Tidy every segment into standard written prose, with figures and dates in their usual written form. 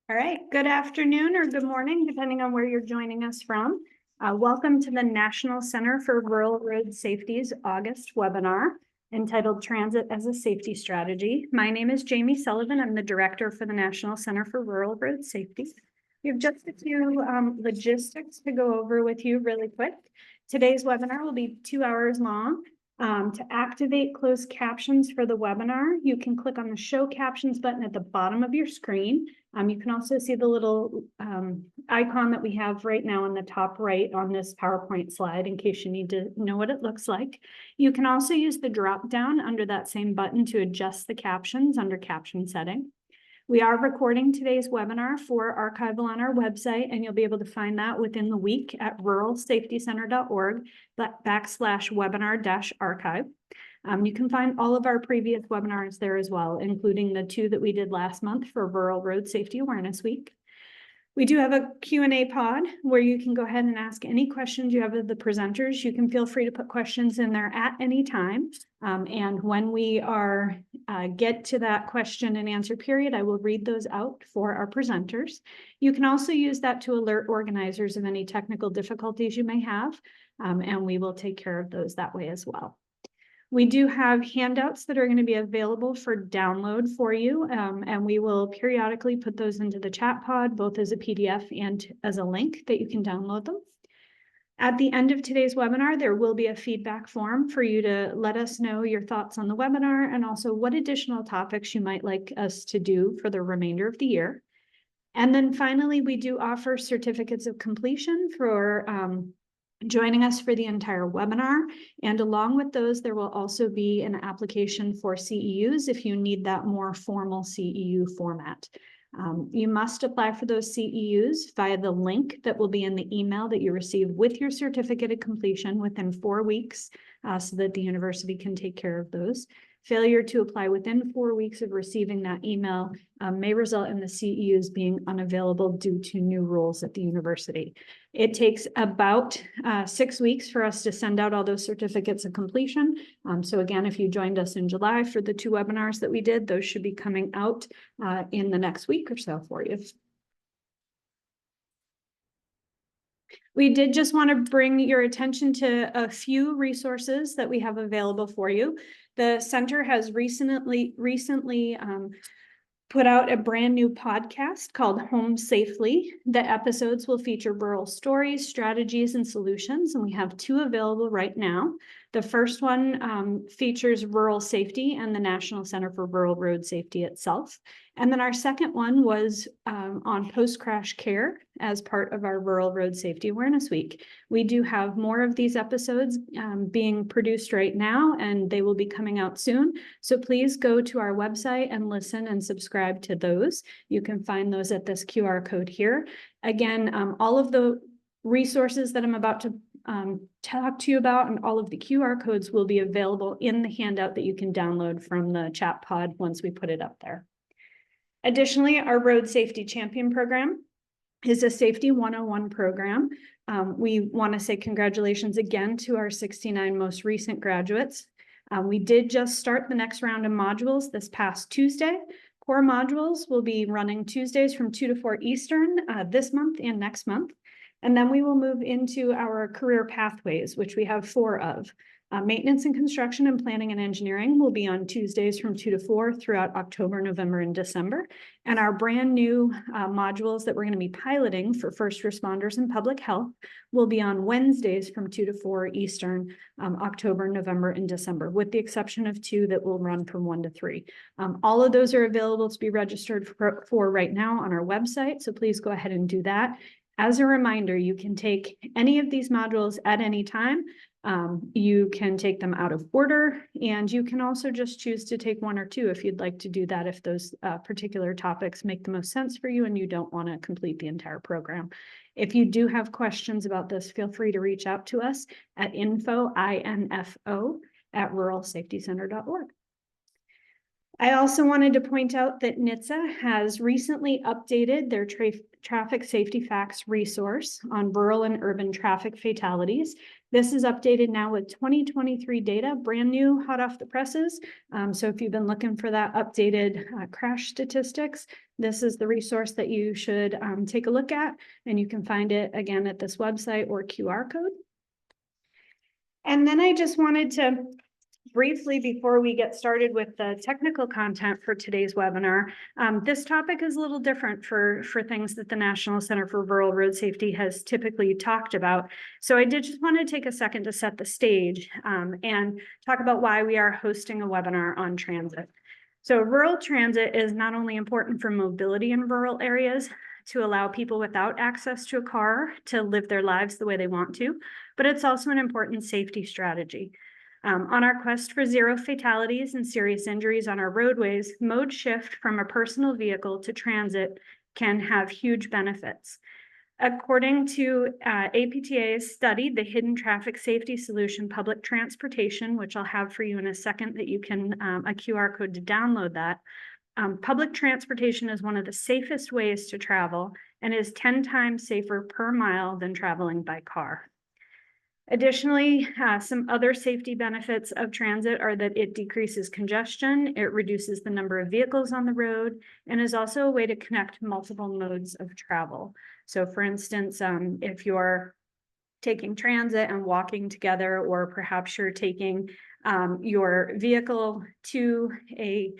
All right, good afternoon or good morning, depending on where you're joining us from. Welcome to the National Center for Rural Road Safety's August webinar entitled Transit as a Safety Strategy. My name is Jamie Sullivan. I'm the director for the National Center for Rural Road Safety. We have just a few logistics to go over with you really quick. Today's webinar will be 2 hours long. To activate closed captions for the webinar, you can click on the Show Captions button at the bottom of your screen. You can also see the little icon that we have right now in the top right on this PowerPoint slide in case you need to know what it looks like. You can also use the drop down under that same button to adjust the captions under caption setting. We are recording today's webinar for archival on our website, and you'll be able to find that within the week at ruralsafetycenter.org/webinar-archive. You can find all of our previous webinars there as well, including the 2 that we did last month for Rural Road Safety Awareness Week. We do have a Q&A pod where you can go ahead and ask any questions you have of the presenters. You can feel free to put questions in there at any time. And when we get to that question and answer period, I will read those out for our presenters. You can also use that to alert organizers of any technical difficulties you may have, and we will take care of those that way as well. We do have handouts that are going to be available for download for you, and we will periodically put those into the chat pod, both as a PDF and as a link that you can download them. At the end of today's webinar, there will be a feedback form for you to let us know your thoughts on the webinar and also what additional topics you might like us to do for the remainder of the year. And then finally, we do offer certificates of completion for joining us for the entire webinar. And along with those, there will also be an application for CEUs if you need that more formal CEU format. You must apply for those CEUs via the link that will be in the email that you receive with your certificate of completion within 4 weeks, so that the university can take care of those. Failure to apply within 4 weeks of receiving that email may result in the CEUs being unavailable due to new rules at the university. It takes about 6 weeks for us to send out all those certificates of completion. So again, if you joined us in July for the 2 webinars that we did, those should be coming out in the next week or so for you. We did just want to bring your attention to a few resources that we have available for you. The center has recently put out a brand new podcast called Home Safely. The episodes will feature rural stories, strategies, and solutions, and we have 2 available right now. The first one features rural safety and the National Center for Rural Road Safety itself. And then our second one was on post-crash care as part of our Rural Road Safety Awareness Week. We do have more of these episodes being produced right now, and they will be coming out soon. So please go to our website and listen and subscribe to those. You can find those at this QR code here. Again, all of the resources that I'm about to talk to you about and all of the QR codes will be available in the handout that you can download from the chat pod once we put it up there. Additionally, our Road Safety Champion program is a Safety 101 program. We want to say congratulations again to our 69 most recent graduates. We did just start the next round of modules this past Tuesday. Core modules will be running Tuesdays from 2 to 4 Eastern this month and next month. And then we will move into our career pathways, which we have 4 of. Maintenance and construction and planning and engineering will be on Tuesdays from 2 to 4 throughout October, November, and December. And our brand new modules that we're going to be piloting for first responders and public health will be on Wednesdays from 2 to 4 Eastern, October, November, and December, with the exception of 2 that will run from 1 to 3. All of those are available to be registered for right now on our website, so please go ahead and do that. As a reminder, you can take any of these modules at any time. You can take them out of order, and you can also just choose to take 1 or 2 if you'd like to do that, if those particular topics make the most sense for you and you don't want to complete the entire program. If you do have questions about this, feel free to reach out to us at info@ruralsafetycenter.org. I also wanted to point out that NHTSA has recently updated their traffic safety facts resource on rural and urban traffic fatalities. This is updated now with 2023 data, brand new, hot off the presses. So if you've been looking for that updated crash statistics, this is the resource that you should take a look at, and you can find it again at this website or QR code. And then I just wanted to briefly, before we get started with the technical content for today's webinar, this topic is a little different for things that the National Center for Rural Road Safety has typically talked about. So I did just want to take a second to set the stage and talk about why we are hosting a webinar on transit. So rural transit is not only important for mobility in rural areas to allow people without access to a car to live their lives the way they want to, but it's also an important safety strategy. On our quest for zero fatalities and serious injuries on our roadways, mode shift from a personal vehicle to transit can have huge benefits. According to APTA's study, the Hidden Traffic Safety Solution Public Transportation, which I'll have for you in a second, that you can, a QR code to download that. Public transportation is one of the safest ways to travel and is 10 times safer per mile than traveling by car. Additionally, some other safety benefits of transit are that it decreases congestion, it reduces the number of vehicles on the road, and is also a way to connect multiple modes of travel. So for instance, if you're taking transit and walking together, or perhaps you're taking your vehicle to a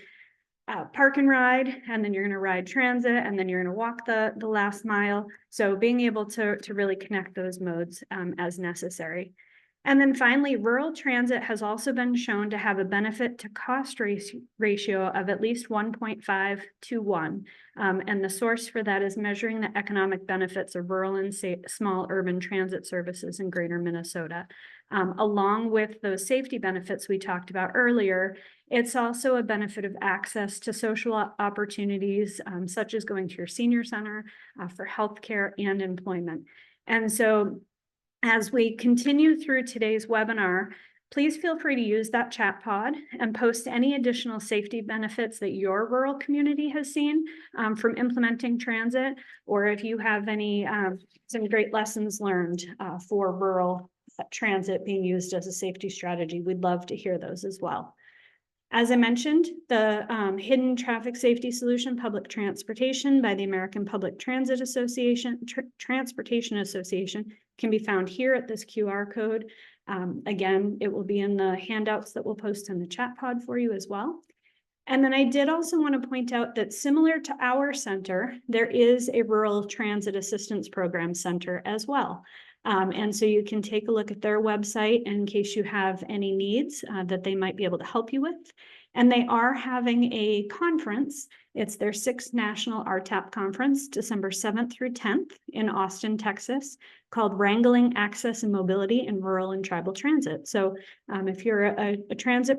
park and ride, and then you're going to ride transit, and then you're going to walk the last mile. So being able to really connect those modes as necessary. And then finally, rural transit has also been shown to have a benefit to cost ratio of at least 1.5 to 1. And the source for that is measuring the economic benefits of rural and small urban transit services in greater Minnesota. Along with those safety benefits we talked about earlier, it's also a benefit of access to social opportunities, such as going to your senior center for healthcare and employment. And so as we continue through today's webinar, please feel free to use that chat pod and post any additional safety benefits that your rural community has seen from implementing transit, or if you have any some great lessons learned for rural transit being used as a safety strategy. We'd love to hear those as well. As I mentioned, the Hidden Traffic Safety Solution Public Transportation by the American Public Transit Association, Transportation Association, can be found here at this QR code. Again, it will be in the handouts that we'll post in the chat pod for you as well. And then I did also want to point out that similar to our center, there is a Rural Transit Assistance Program Center as well. And so you can take a look at their website in case you have any needs that they might be able to help you with. And they are having a conference. It's their 6th National RTAP Conference, December 7th through 10th in Austin, Texas, called Wrangling Access and Mobility in Rural and Tribal Transit. So if you're a transit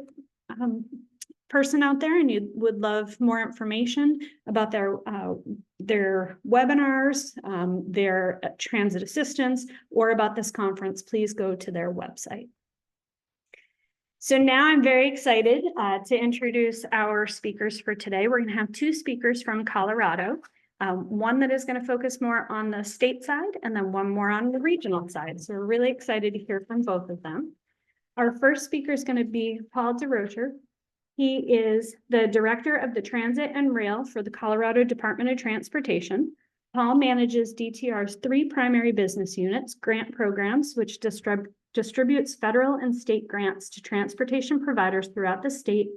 person out there and you would love more information about their webinars, their transit assistance, or about this conference, please go to their website. So now I'm very excited to introduce our speakers for today. We're going to have 2 speakers from Colorado, one that is going to focus more on the state side and then one more on the regional side. So we're really excited to hear from both of them. Our first speaker is going to be Paul DeRocher. He is the Director of the Transit and Rail for the Colorado Department of Transportation. Paul manages DTR's 3 primary business units: grant programs, which distributes federal and state grants to transportation providers throughout the state;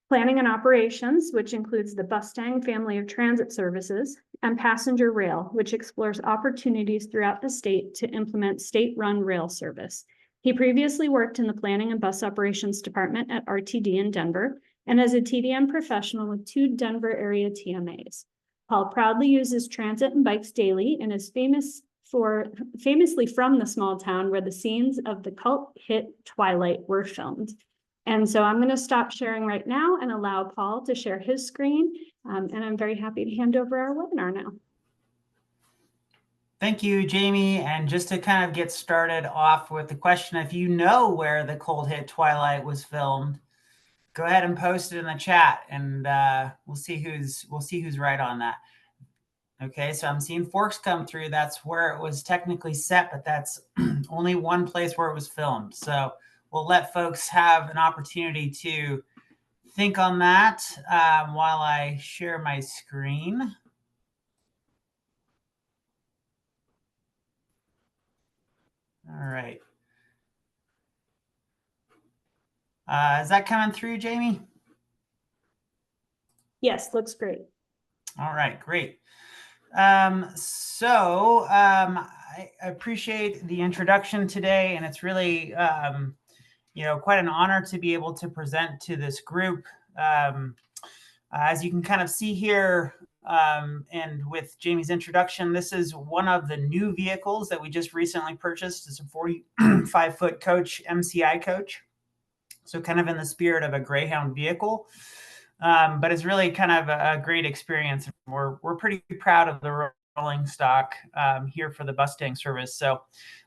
planning and operations, which includes the Bustang family of transit services; and passenger rail, which explores opportunities throughout the state to implement state-run rail service. He previously worked in the Planning and Bus Operations Department at RTD in Denver and as a TDM professional with 2 Denver area TMAs. Paul proudly uses transit and bikes daily and is famously from the small town where the scenes of the cult hit Twilight were filmed. And so I'm going to stop sharing right now and allow Paul to share his screen. And I'm very happy to hand over our webinar now. Thank you, Jamie. And just to kind of get started off with the question, if you know where the cold hit Twilight was filmed, go ahead and post it in the chat, and we'll see who's right on that. Okay, so I'm seeing Forks come through. That's where it was technically set, but that's only one place where it was filmed. So we'll let folks have an opportunity to think on that while I share my screen. All right. Is that coming through, Jamie? Yes, looks great. All right, great. I appreciate the introduction today, and it's really, quite an honor to be able to present to this group. As you can kind of see here, and with Jamie's introduction, this is one of the new vehicles that we just recently purchased. It's a 45-foot coach, MCI coach. So kind of in the spirit of a Greyhound vehicle. But it's really kind of a great experience. We're pretty proud of the rolling stock here for the Bustang service. So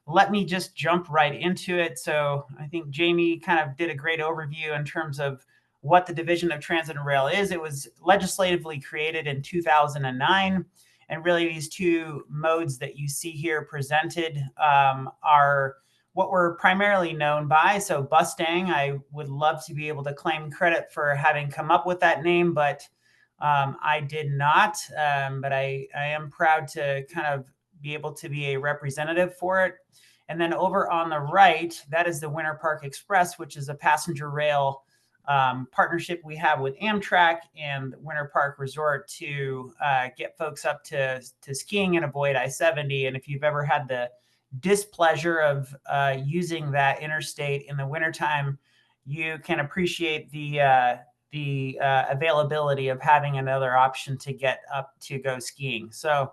let me just jump right into it. So I think Jamie kind of did a great overview in terms of what the Division of Transit and Rail is. It was legislatively created in 2009. And really these two modes that you see here presented are what we're primarily known by. So Bustang, I would love to be able to claim credit for having come up with that name, but I did not. But I am proud to kind of be able to be a representative for it. And then over on the right, that is the Winter Park Express, which is a passenger rail partnership we have with Amtrak and Winter Park Resort to get folks up to skiing and avoid I-70. And if you've ever had the displeasure of using that interstate in the wintertime, you can appreciate the availability of having another option to get up to go skiing. So,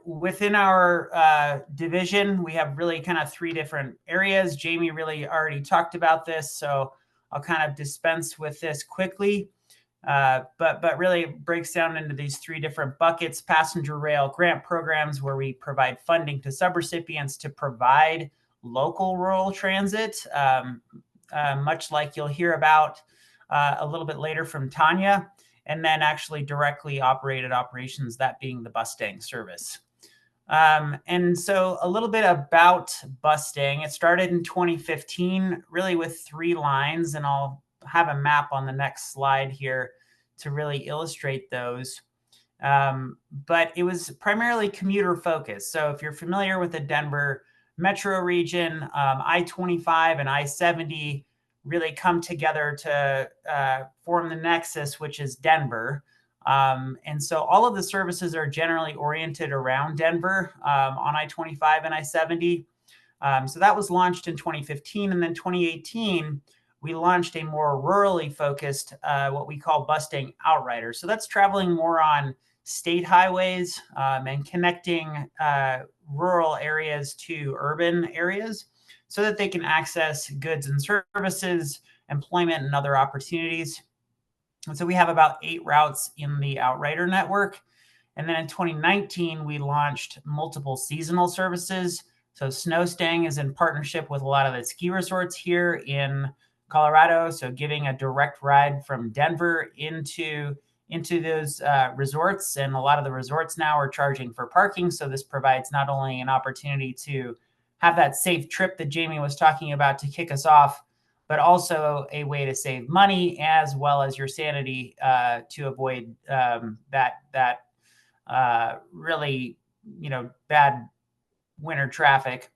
within our division, we have really kind of three different areas. Jamie really already talked about this, so I'll kind of dispense with this quickly. But really it breaks down into these three different buckets: passenger rail grant programs, where we provide funding to subrecipients to provide local rural transit, much like you'll hear about a little bit later from Tanya, and then actually directly operated operations, that being the Bustang service. And so a little bit about Bustang. It started in 2015, really with 3 lines, and I'll have a map on the next slide here to really illustrate those. But it was primarily commuter focused. So if you're familiar with the Denver metro region, I-25 and I-70 really come together to form the nexus, which is Denver. And so all of the services are generally oriented around Denver on I-25 and I-70. So that was launched in 2015. And then 2018, we launched a more rurally focused, what we call Bustang Outrider. So that's traveling more on state highways and connecting rural areas to urban areas so that they can access goods and services, employment, and other opportunities. And so we have about 8 routes in the Outrider network. And then in 2019, we launched multiple seasonal services. So Snowstang is in partnership with a lot of the ski resorts here in Colorado. So giving a direct ride from Denver into those resorts. And a lot of the resorts now are charging for parking. So this provides not only an opportunity to have that safe trip that Jamie was talking about to kick us off, but also a way to save money as well as your sanity to avoid that really bad winter traffic.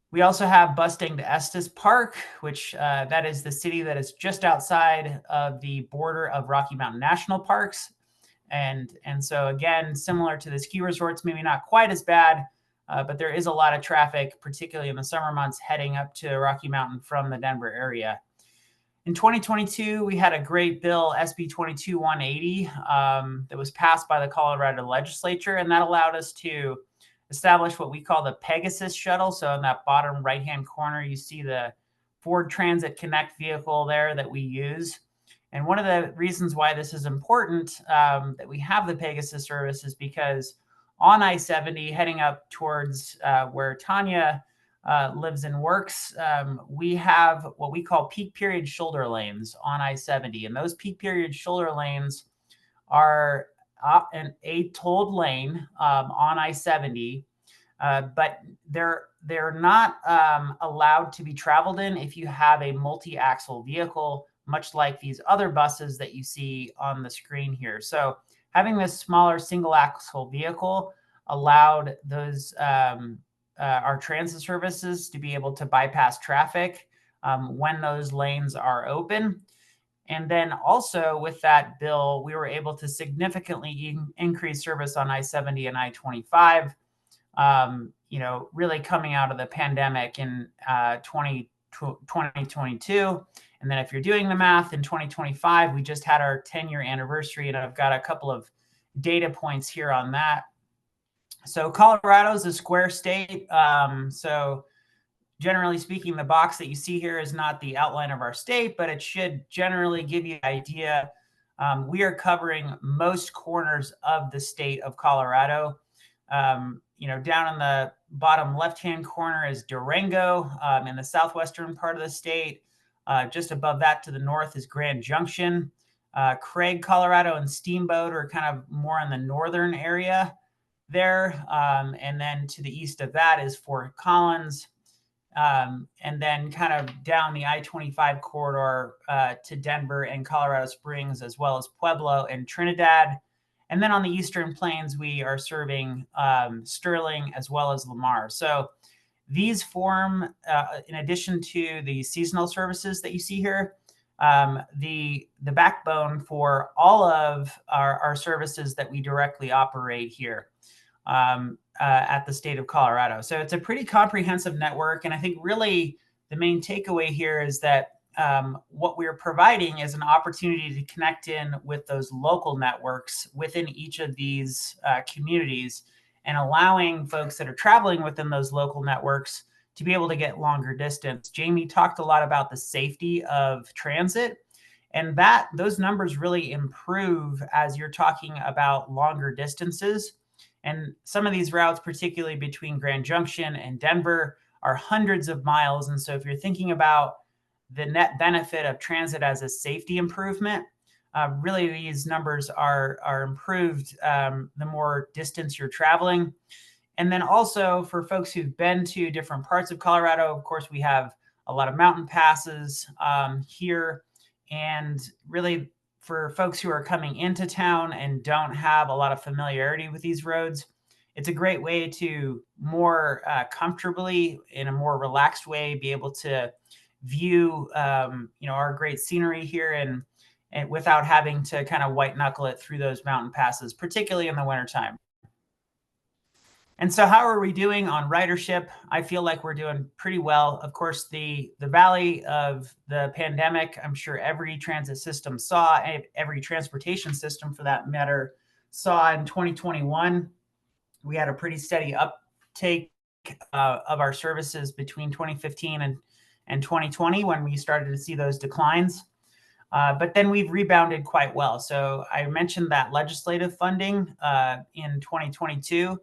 We also have Bustang to Estes Park, which that is the city that is just outside of the border of Rocky Mountain National Parks. And so again, similar to the ski resorts, maybe not quite as bad, but there is a lot of traffic, particularly in the summer months, heading up to Rocky Mountain from the Denver area. In 2022, we had a great bill, SB 22-180, that was passed by the Colorado legislature, and that allowed us to establish what we call the Pegasus shuttle. So in that bottom right-hand corner, you see the Ford Transit Connect vehicle there that we use. And one of the reasons why this is important that we have the Pegasus service is because on I-70, heading up towards where Tanya lives and works, we have what we call peak period shoulder lanes on I-70. And those peak period shoulder lanes are a tolled lane on I-70, but they're not allowed to be traveled in if you have a multi-axle vehicle, much like these other buses that you see on the screen here. So having this smaller single axle vehicle allowed those our transit services to be able to bypass traffic when those lanes are open. And then also with that bill, we were able to significantly increase service on I-70 and I-25, really coming out of the pandemic in 2022. And then if you're doing the math, in 2025, we just had our 10-year anniversary, and I've got a couple of data points here on that. So Colorado is a square state. So generally speaking, the box that you see here is not the outline of our state, but it should generally give you an idea. We are covering most corners of the state of Colorado. Down in the bottom left-hand corner is Durango in the southwestern part of the state. Just above that to the north is Grand Junction. Craig, Colorado, and Steamboat are kind of more in the northern area there. And then to the east of that is Fort Collins. And then kind of down the I-25 corridor to Denver and Colorado Springs, as well as Pueblo and Trinidad. And then on the Eastern Plains, we are serving Sterling as well as Lamar. So these form, in addition to the seasonal services that you see here, the backbone for all of our services that we directly operate here at the state of Colorado. So it's a pretty comprehensive network. And I think really the main takeaway here is that what we're providing is an opportunity to connect in with those local networks within each of these communities, and allowing folks that are traveling within those local networks to be able to get longer distance. Jamie talked a lot about the safety of transit, and those numbers really improve as you're talking about longer distances. And some of these routes, particularly between Grand Junction and Denver, are hundreds of miles. And so if you're thinking about the net benefit of transit as a safety improvement, really these numbers are improved the more distance you're traveling. And then also for folks who've been to different parts of Colorado, of course, we have a lot of mountain passes here. And really for folks who are coming into town and don't have a lot of familiarity with these roads, it's a great way to more comfortably, in a more relaxed way, be able to view our great scenery here and without having to kind of white knuckle it through those mountain passes, particularly in the wintertime. And so how are we doing on ridership? I feel like we're doing pretty well. Of course, the valley of the pandemic, I'm sure every transit system saw, every transportation system for that matter, saw in 2021. We had a pretty steady uptake of our services between 2015 and 2020 when we started to see those declines. But then we've rebounded quite well. So I mentioned that legislative funding in 2022,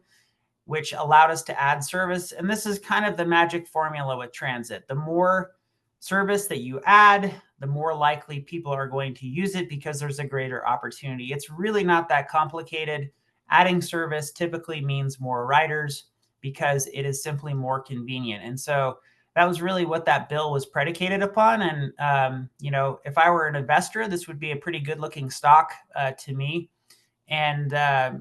which allowed us to add service. And this is kind of the magic formula with transit. The more service that you add, the more likely people are going to use it because there's a greater opportunity. It's really not that complicated. Adding service typically means more riders because it is simply more convenient. And so that was really what that bill was predicated upon. And, if I were an investor, this would be a pretty good looking stock to me. And,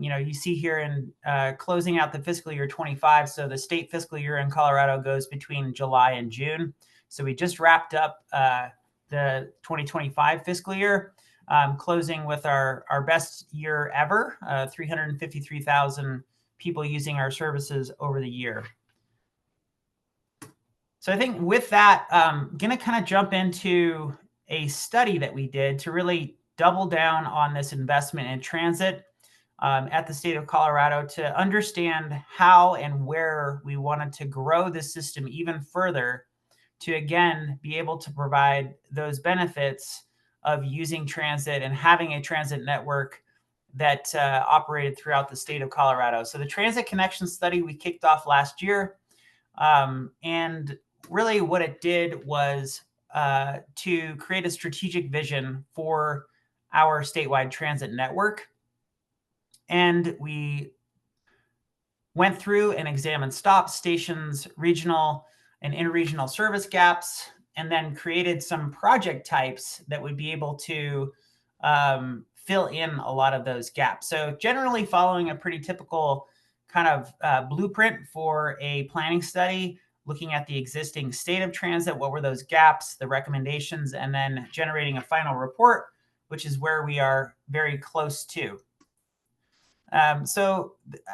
you see here in closing out the fiscal year 25. So the state fiscal year in Colorado goes between July and June. So we just wrapped up the 2025 fiscal year, closing with our best year ever, 353,000 people using our services over the year. So I think with that, I'm going to kind of jump into a study that we did to really double down on this investment in transit at the state of Colorado to understand how and where we wanted to grow the system even further to, again, be able to provide those benefits of using transit and having a transit network that operated throughout the state of Colorado. So the Transit Connection Study we kicked off last year. And really what it did was to create a strategic vision for our statewide transit network. And we went through and examined stops, stations, regional and interregional service gaps, and then created some project types that would be able to fill in a lot of those gaps. So generally following a pretty typical kind of blueprint for a planning study, looking at the existing state of transit, what were those gaps, the recommendations, and then generating a final report, which is where we are very close to. So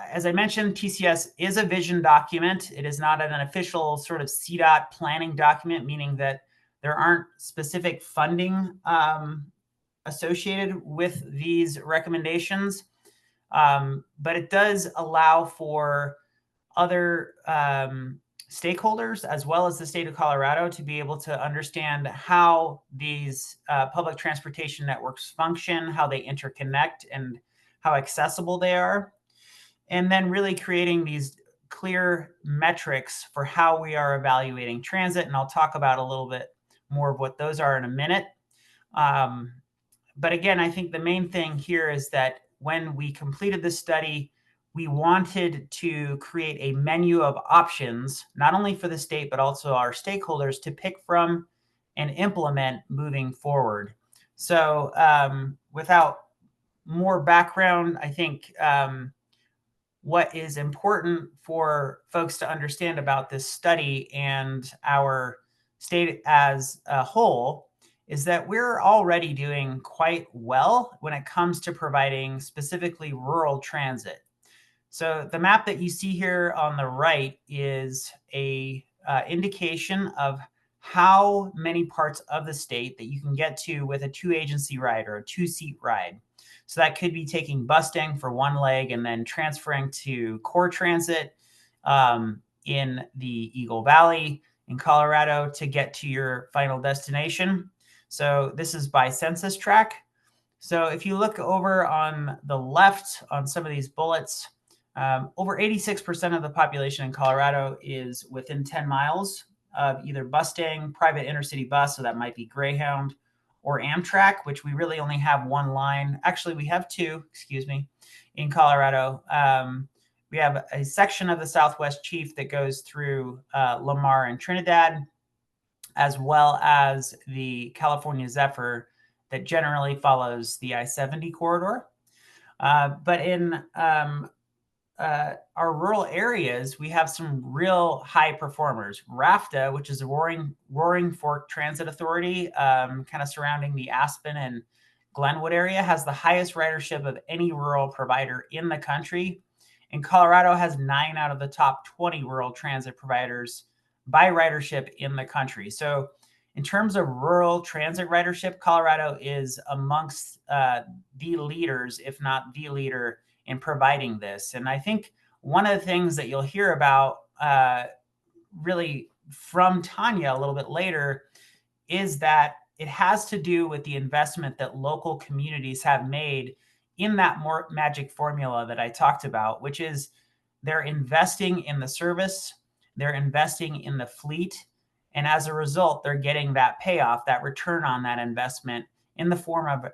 as I mentioned, TCS is a vision document. It is not an official sort of CDOT planning document, meaning that there aren't specific funding associated with these recommendations. But it does allow for other stakeholders, as well as the state of Colorado, to be able to understand how these public transportation networks function, how they interconnect, and how accessible they are. And then really creating these clear metrics for how we are evaluating transit. And I'll talk about a little bit more of what those are in a minute. But again, I think the main thing here is that when we completed this study, we wanted to create a menu of options, not only for the state, but also our stakeholders to pick from and implement moving forward. So without more background, I think what is important for folks to understand about this study and our state as a whole is that we're already doing quite well when it comes to providing specifically rural transit. So the map that you see here on the right is a indication of how many parts of the state that you can get to with a 2-agency ride or a 2-seat ride. So that could be taking Bustang for one leg and then transferring to Core Transit in the Eagle Valley in Colorado to get to your final destination. So this is by census tract. So if you look over on the left on some of these bullets, over 86% of the population in Colorado is within 10 miles of either Bustang, private intercity bus, so that might be Greyhound, or Amtrak, which we really only have one line. Actually, we have two, in Colorado. We have a section of the Southwest Chief that goes through Lamar and Trinidad, as well as the California Zephyr that generally follows the I-70 corridor. But in our rural areas, we have some real high performers. RAFTA, which is a Roaring Fork Transit Authority, kind of surrounding the Aspen and Glenwood area, has the highest ridership of any rural provider in the country. And Colorado has 9 out of the top 20 rural transit providers by ridership in the country. So in terms of rural transit ridership, Colorado is amongst the leaders, if not the leader, in providing this. And I think one of the things that you'll hear about really from Tanya a little bit later is that it has to do with the investment that local communities have made in that more magic formula that I talked about, which is they're investing in the service, they're investing in the fleet, and as a result, they're getting that payoff, that return on that investment in the form of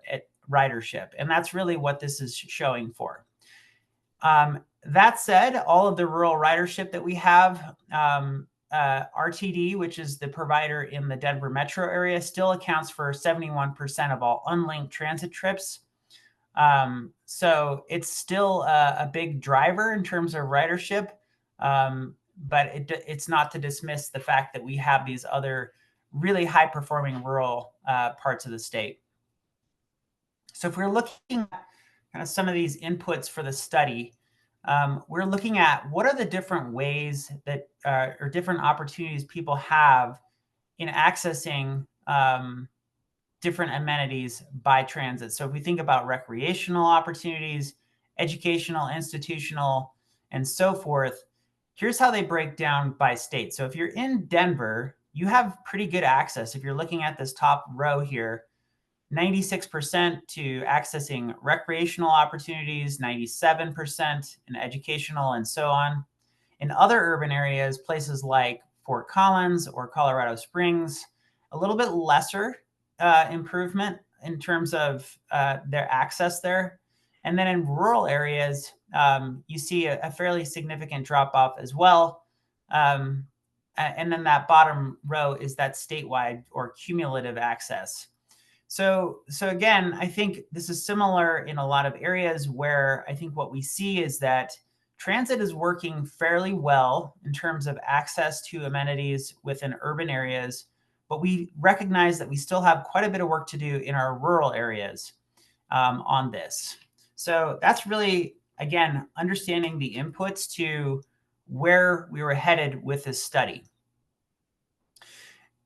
ridership. And that's really what this is showing for. That said, all of the rural ridership that we have, RTD, which is the provider in the Denver metro area, still accounts for 71% of all unlinked transit trips. So it's still a big driver in terms of ridership, but it's not to dismiss the fact that we have these other really high-performing rural parts of the state. So if we're looking at kind of some of these inputs for the study, we're looking at what are the different ways that or different opportunities people have in accessing different amenities by transit. So if we think about recreational opportunities, educational, institutional, and so forth, here's how they break down by state. So if you're in Denver, you have pretty good access. If you're looking at this top row here, 96% to accessing recreational opportunities, 97% in educational, and so on. In other urban areas, places like Fort Collins or Colorado Springs, a little bit lesser improvement in terms of their access there. And then in rural areas, you see a fairly significant drop off as well. And then that bottom row is that statewide or cumulative access. So again, I think this is similar in a lot of areas where I think what we see is that transit is working fairly well in terms of access to amenities within urban areas, but we recognize that we still have quite a bit of work to do in our rural areas on this. So that's really, again, understanding the inputs to where we were headed with this study.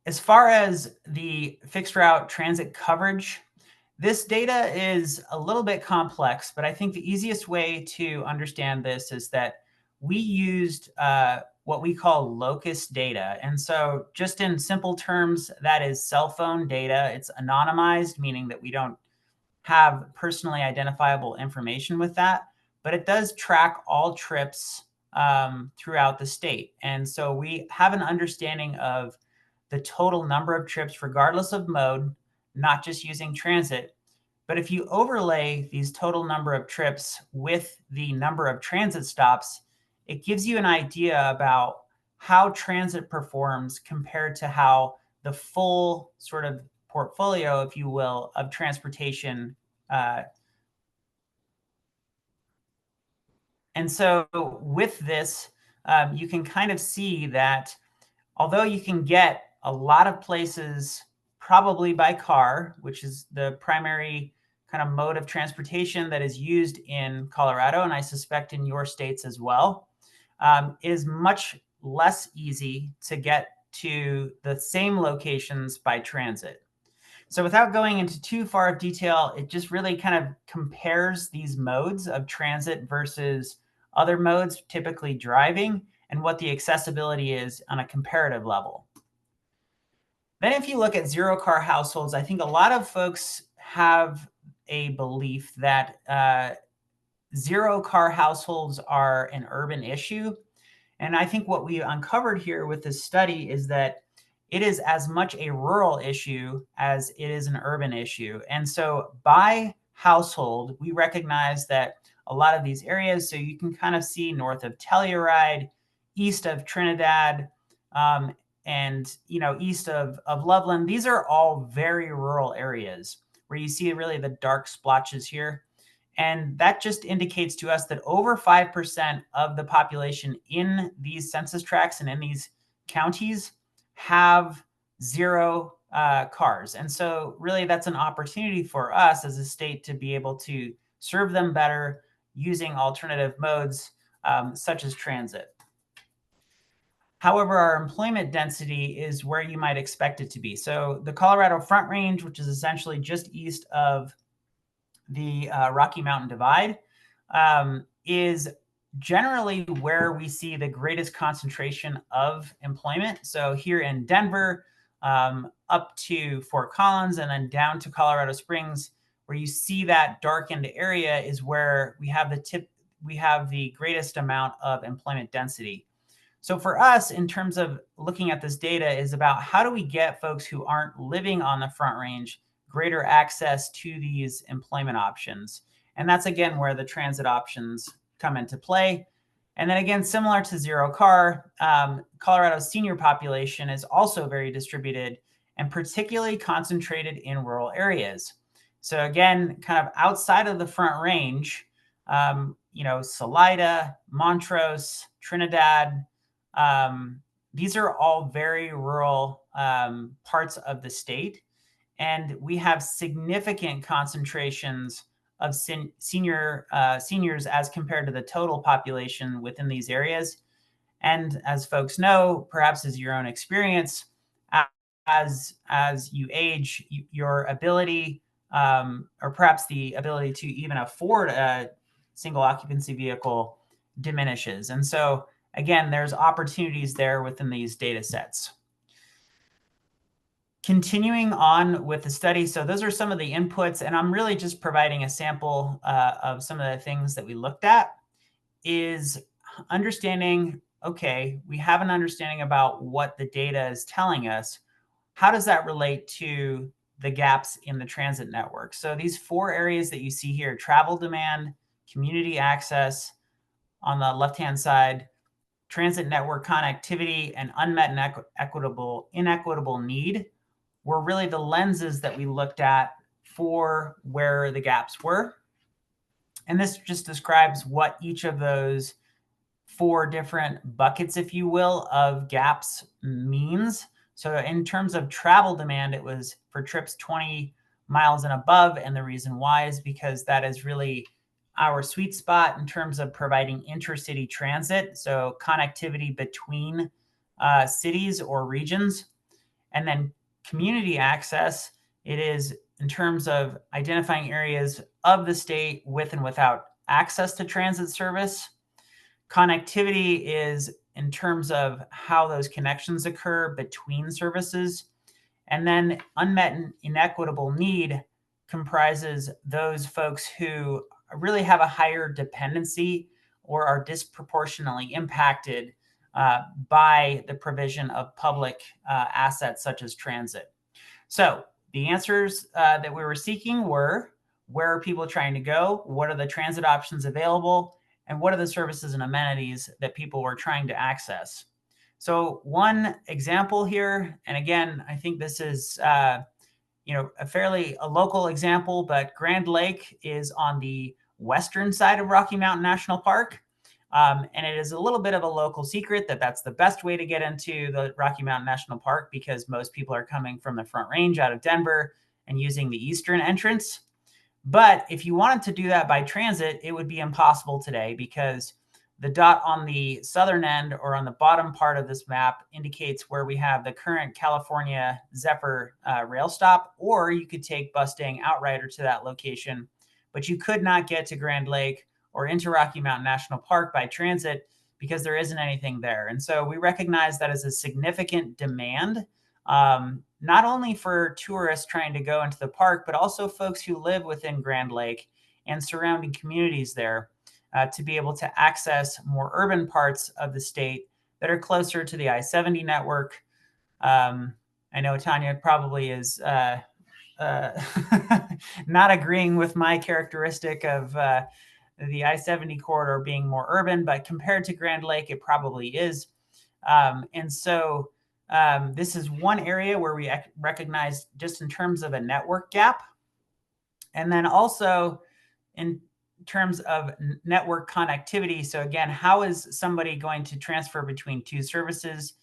As far as the fixed route transit coverage, this data is a little bit complex, but I think the easiest way to understand this is that we used what we call locus data. And so just in simple terms, that is cell phone data. It's anonymized, meaning that we don't have personally identifiable information with that, but it does track all trips throughout the state. And so we have an understanding of the total number of trips, regardless of mode, not just using transit. But if you overlay these total number of trips with the number of transit stops, it gives you an idea about how transit performs compared to how the full sort of portfolio, if you will, of transportation. And so with this, you can kind of see that although you can get a lot of places probably by car, which is the primary kind of mode of transportation that is used in Colorado, and I suspect in your states as well, is much less easy to get to the same locations by transit. So without going into too far of detail, it just really kind of compares these modes of transit versus other modes, typically driving, and what the accessibility is on a comparative level. Then if you look at zero car households, I think a lot of folks have a belief that zero car households are an urban issue. And I think what we uncovered here with this study is that it is as much a rural issue as it is an urban issue. And so by household, we recognize that a lot of these areas, so you can kind of see north of Telluride, east of Trinidad, and east of Loveland, these are all very rural areas where you see really the dark splotches here. And that just indicates to us that over 5% of the population in these census tracts and in these counties have zero cars. And so really that's an opportunity for us as a state to be able to serve them better using alternative modes such as transit. However, our employment density is where you might expect it to be. So the Colorado Front Range, which is essentially just east of the Rocky Mountain Divide, is generally where we see the greatest concentration of employment. So here in Denver, up to Fort Collins, and then down to Colorado Springs, where you see that darkened area is where we have the greatest amount of employment density. So for us, in terms of looking at this data, is about how do we get folks who aren't living on the Front Range greater access to these employment options. And that's, again, where the transit options come into play. And then again, similar to zero car, Colorado's senior population is also very distributed and particularly concentrated in rural areas. So again, kind of outside of the Front Range, Salida, Montrose, Trinidad, these are all very rural parts of the state. And we have significant concentrations of seniors as compared to the total population within these areas. And as folks know, perhaps as your own experience, as you age, your ability, or perhaps the ability to even afford a single occupancy vehicle diminishes. And so again, there's opportunities there within these data sets. Continuing on with the study, so those are some of the inputs, and I'm really just providing a sample of some of the things that we looked at, is understanding, okay, we have an understanding about what the data is telling us. How does that relate to the gaps in the transit network. So these 4 areas that you see here, travel demand, community access on the left-hand side, transit network connectivity, and unmet and inequitable need, were really the lenses that we looked at for where the gaps were. And this just describes what each of those 4 different buckets, if you will, of gaps means. So in terms of travel demand, it was for trips 20 miles and above. And the reason why is because that is really our sweet spot in terms of providing intercity transit, so connectivity between cities or regions. And then community access, it is in terms of identifying areas of the state with and without access to transit service. Connectivity is in terms of how those connections occur between services. And then unmet and inequitable need comprises those folks who really have a higher dependency or are disproportionately impacted by the provision of public assets such as transit. So the answers that we were seeking were, where are people trying to go? What are the transit options available? And what are the services and amenities that people were trying to access? So one example here, and again, I think this is a local example, but Grand Lake is on the western side of Rocky Mountain National Park. And it is a little bit of a local secret that that's the best way to get into the Rocky Mountain National Park, because most people are coming from the Front Range out of Denver and using the eastern entrance. But if you wanted to do that by transit, it would be impossible today, because the dot on the southern end or on the bottom part of this map indicates where we have the current California Zephyr rail stop, or you could take Bustang Outrider to that location, but you could not get to Grand Lake or into Rocky Mountain National Park by transit because there isn't anything there. And so we recognize that as a significant demand, not only for tourists trying to go into the park, but also folks who live within Grand Lake and surrounding communities there to be able to access more urban parts of the state that are closer to the I-70 network. I know Tanya probably is not agreeing with my characteristic of the I-70 corridor being more urban, but compared to Grand Lake, it probably is. And so this is one area where we recognize just in terms of a network gap. And then also in terms of network connectivity. So again, how is somebody going to transfer between 2 services?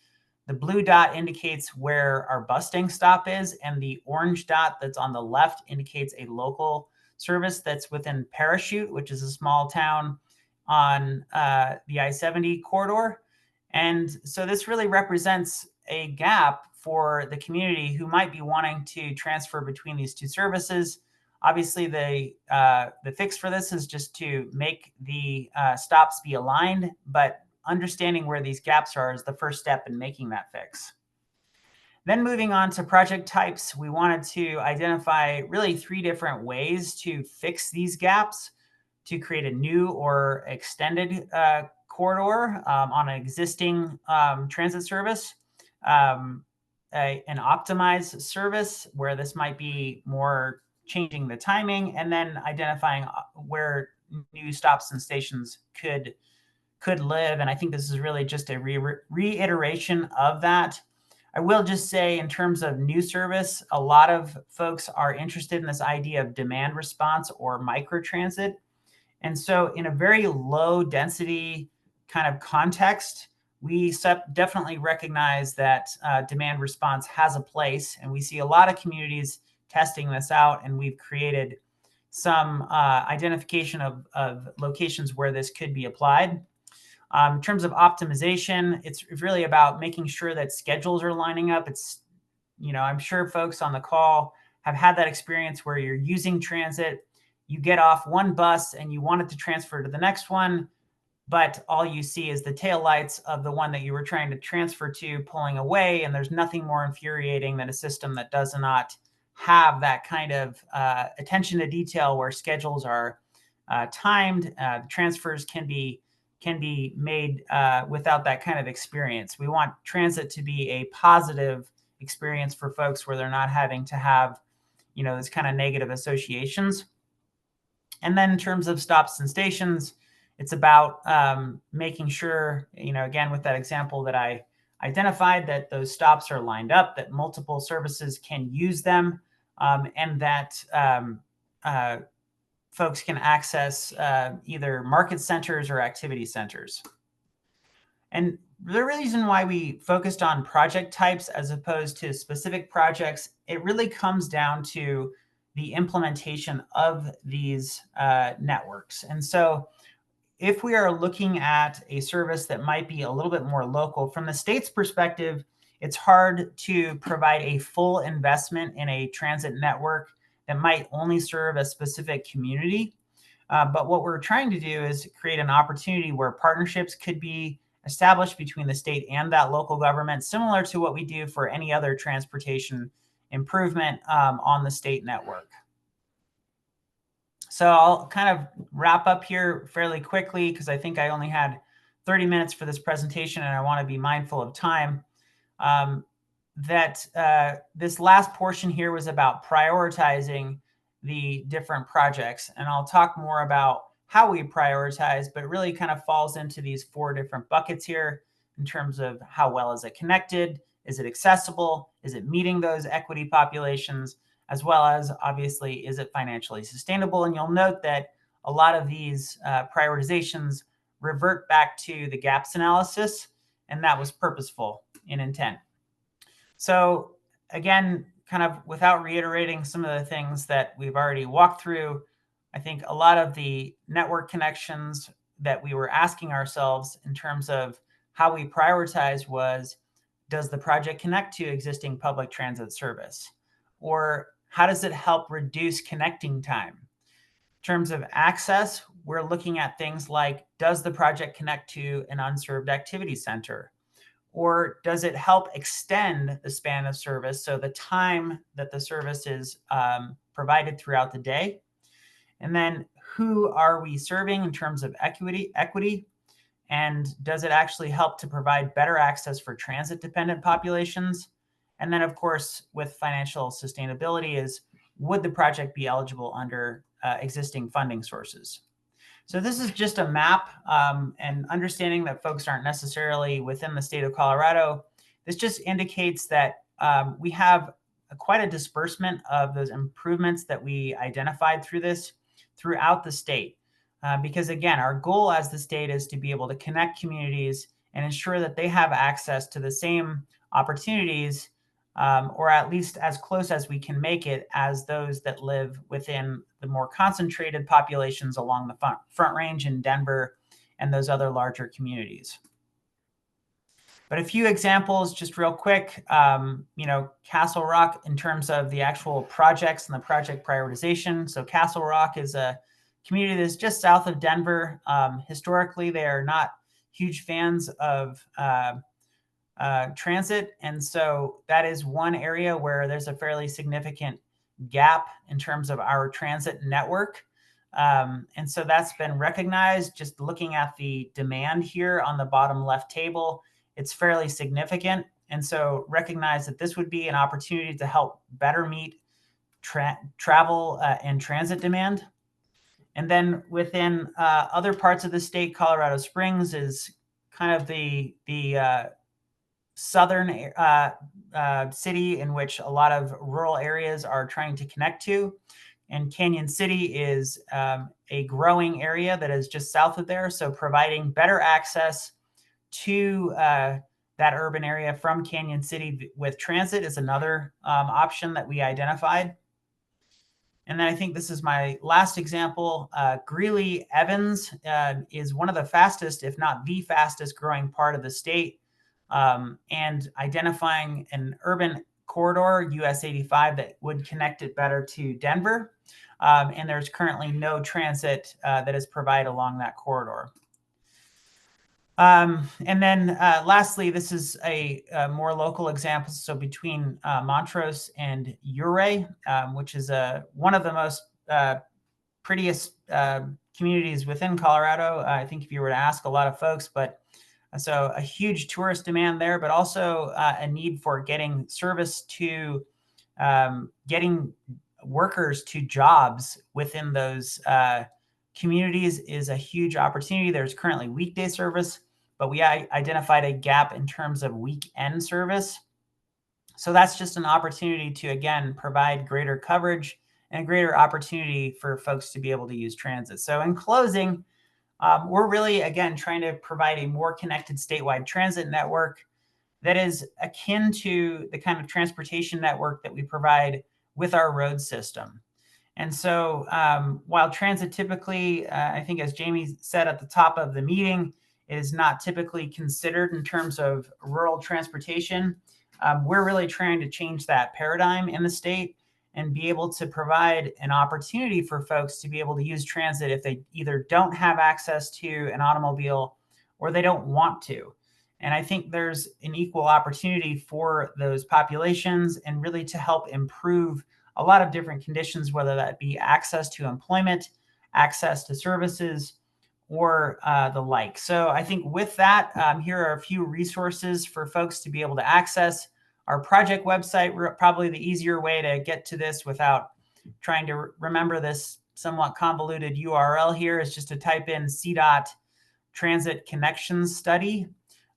The blue dot indicates where our Bustang stop is, and the orange dot that's on the left indicates a local service that's within Parachute, which is a small town on the I-70 corridor. And so this really represents a gap for the community who might be wanting to transfer between these 2 services. Obviously, the fix for this is just to make the stops be aligned, but understanding where these gaps are is the first step in making that fix. Then moving on to project types, we wanted to identify really 3 different ways to fix these gaps to create a new or extended corridor on an existing transit service, an optimized service where this might be more changing the timing, and then identifying where new stops and stations could live. And I think this is really just a reiteration of that. I will just say, in terms of new service, a lot of folks are interested in this idea of demand response or microtransit. And so in a very low density kind of context, we definitely recognize that demand response has a place. And we see a lot of communities testing this out, and we've created some identification of locations where this could be applied. In terms of optimization, it's really about making sure that schedules are lining up. It's, I'm sure folks on the call have had that experience where you're using transit, you get off one bus and you want it to transfer to the next one, but all you see is the taillights of the one that you were trying to transfer to pulling away. And there's nothing more infuriating than a system that does not have that kind of attention to detail, where schedules are timed. Transfers can be made without that kind of experience. We want transit to be a positive experience for folks, where they're not having to have those kind of negative associations. And then in terms of stops and stations, it's about making sure, again, with that example that I identified, that those stops are lined up, that multiple services can use them, and that folks can access either market centers or activity centers. And the reason why we focused on project types as opposed to specific projects, it really comes down to the implementation of these networks. And so if we are looking at a service that might be a little bit more local, from the state's perspective, it's hard to provide a full investment in a transit network that might only serve a specific community. But what we're trying to do is create an opportunity where partnerships could be established between the state and that local government, similar to what we do for any other transportation improvement on the state network. So I'll kind of wrap up here fairly quickly because I think I only had 30 minutes for this presentation and I want to be mindful of time. This last portion here was about prioritizing the different projects. And I'll talk more about how we prioritize, but it really kind of falls into these 4 different buckets here in terms of how well is it connected? Is it accessible? Is it meeting those equity populations? As well as, obviously, is it financially sustainable? And you'll note that a lot of these prioritizations revert back to the gaps analysis, and that was purposeful in intent. So again, kind of without reiterating some of the things that we've already walked through, I think a lot of the network connections that we were asking ourselves in terms of how we prioritize was, does the project connect to existing public transit service? Or how does it help reduce connecting time? In terms of access, we're looking at things like, does the project connect to an unserved activity center? Or does it help extend the span of service, so the time that the service is provided throughout the day? And then who are we serving in terms of equity? And does it actually help to provide better access for transit-dependent populations? And then, of course, with financial sustainability is, would the project be eligible under existing funding sources? So this is just a map, and understanding that folks aren't necessarily within the state of Colorado. This just indicates that we have quite a disbursement of those improvements that we identified through this throughout the state. Because again, our goal as the state is to be able to connect communities and ensure that they have access to the same opportunities, or at least as close as we can make it, as those that live within the more concentrated populations along the Front Range in Denver and those other larger communities. But a few examples, just real quick, Castle Rock in terms of the actual projects and the project prioritization. So Castle Rock is a community that's just south of Denver. Historically, they are not huge fans of transit. And so that is one area where there's a fairly significant gap in terms of our transit network. And so that's been recognized. Just looking at the demand here on the bottom left table, it's fairly significant. And so recognize that this would be an opportunity to help better meet travel and transit demand. And then within other parts of the state, Colorado Springs is kind of the southern city in which a lot of rural areas are trying to connect to. And Canyon City is a growing area that is just south of there. So providing better access to that urban area from Canyon City with transit is another option that we identified. And then I think this is my last example. Greeley-Evans is one of the fastest, if not the fastest growing part of the state. And identifying an urban corridor, US 85, that would connect it better to Denver. And there's currently no transit that is provided along that corridor. And then lastly, this is a more local example. So between Montrose and Ouray, which is one of the most prettiest communities within Colorado, I think if you were to ask a lot of folks, but so a huge tourist demand there, but also a need for getting service to getting workers to jobs within those communities is a huge opportunity. There's currently weekday service, but we identified a gap in terms of weekend service. So that's just an opportunity to, again, provide greater coverage and greater opportunity for folks to be able to use transit. So in closing, we're really, again, trying to provide a more connected statewide transit network that is akin to the kind of transportation network that we provide with our road system. And so while transit typically, I think as Jamie said at the top of the meeting, is not typically considered in terms of rural transportation, we're really trying to change that paradigm in the state and be able to provide an opportunity for folks to be able to use transit if they either don't have access to an automobile or they don't want to. And I think there's an equal opportunity for those populations and really to help improve a lot of different conditions, whether that be access to employment, access to services, or the like. So I think with that, here are a few resources for folks to be able to access. Our project website, probably the easier way to get to this without trying to remember this somewhat convoluted URL here, is just to type in CDOT Transit Connections Study.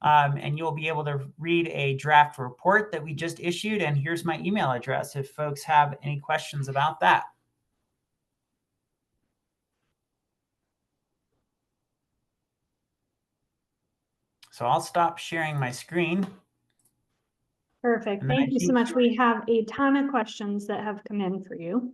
And you'll be able to read a draft report that we just issued. And here's my email address if folks have any questions about that. So I'll stop sharing my screen. Perfect. Thank you so much. We have a ton of questions that have come in for you.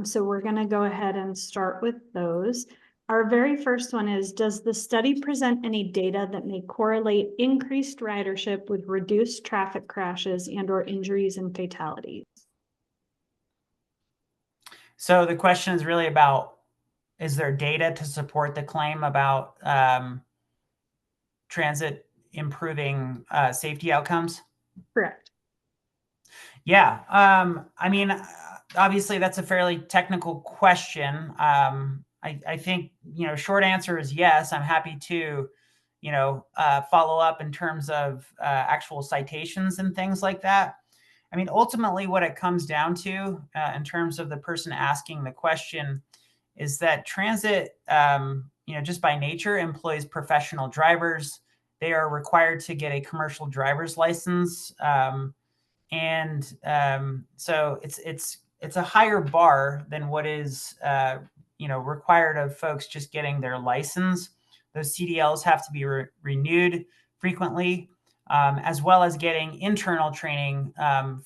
So we're going to go ahead and start with those. Our very first one is, does the study present any data that may correlate increased ridership with reduced traffic crashes and/or injuries and fatalities? So the question is really about, is there data to support the claim about transit improving safety outcomes? Correct. Yeah. I mean, obviously that's a fairly technical question. I think, short answer is yes. I'm happy to, follow up in terms of actual citations and things like that. I mean, ultimately what it comes down to in terms of the person asking the question is that transit, just by nature employs professional drivers. They are required to get a commercial driver's license. So it's a higher bar than what is, required of folks just getting their license. Those CDLs have to be renewed frequently, as well as getting internal training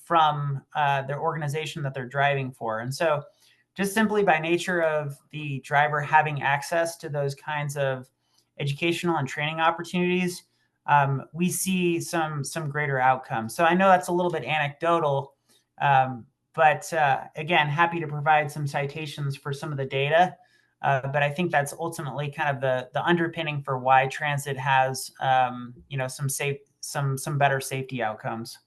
from the organization that they're driving for. And so just simply by nature of the driver having access to those kinds of educational and training opportunities, we see some greater outcomes. So I know that's a little bit anecdotal, but again, happy to provide some citations for some of the data. But I think that's ultimately kind of the underpinning for why transit has, some better safety outcomes.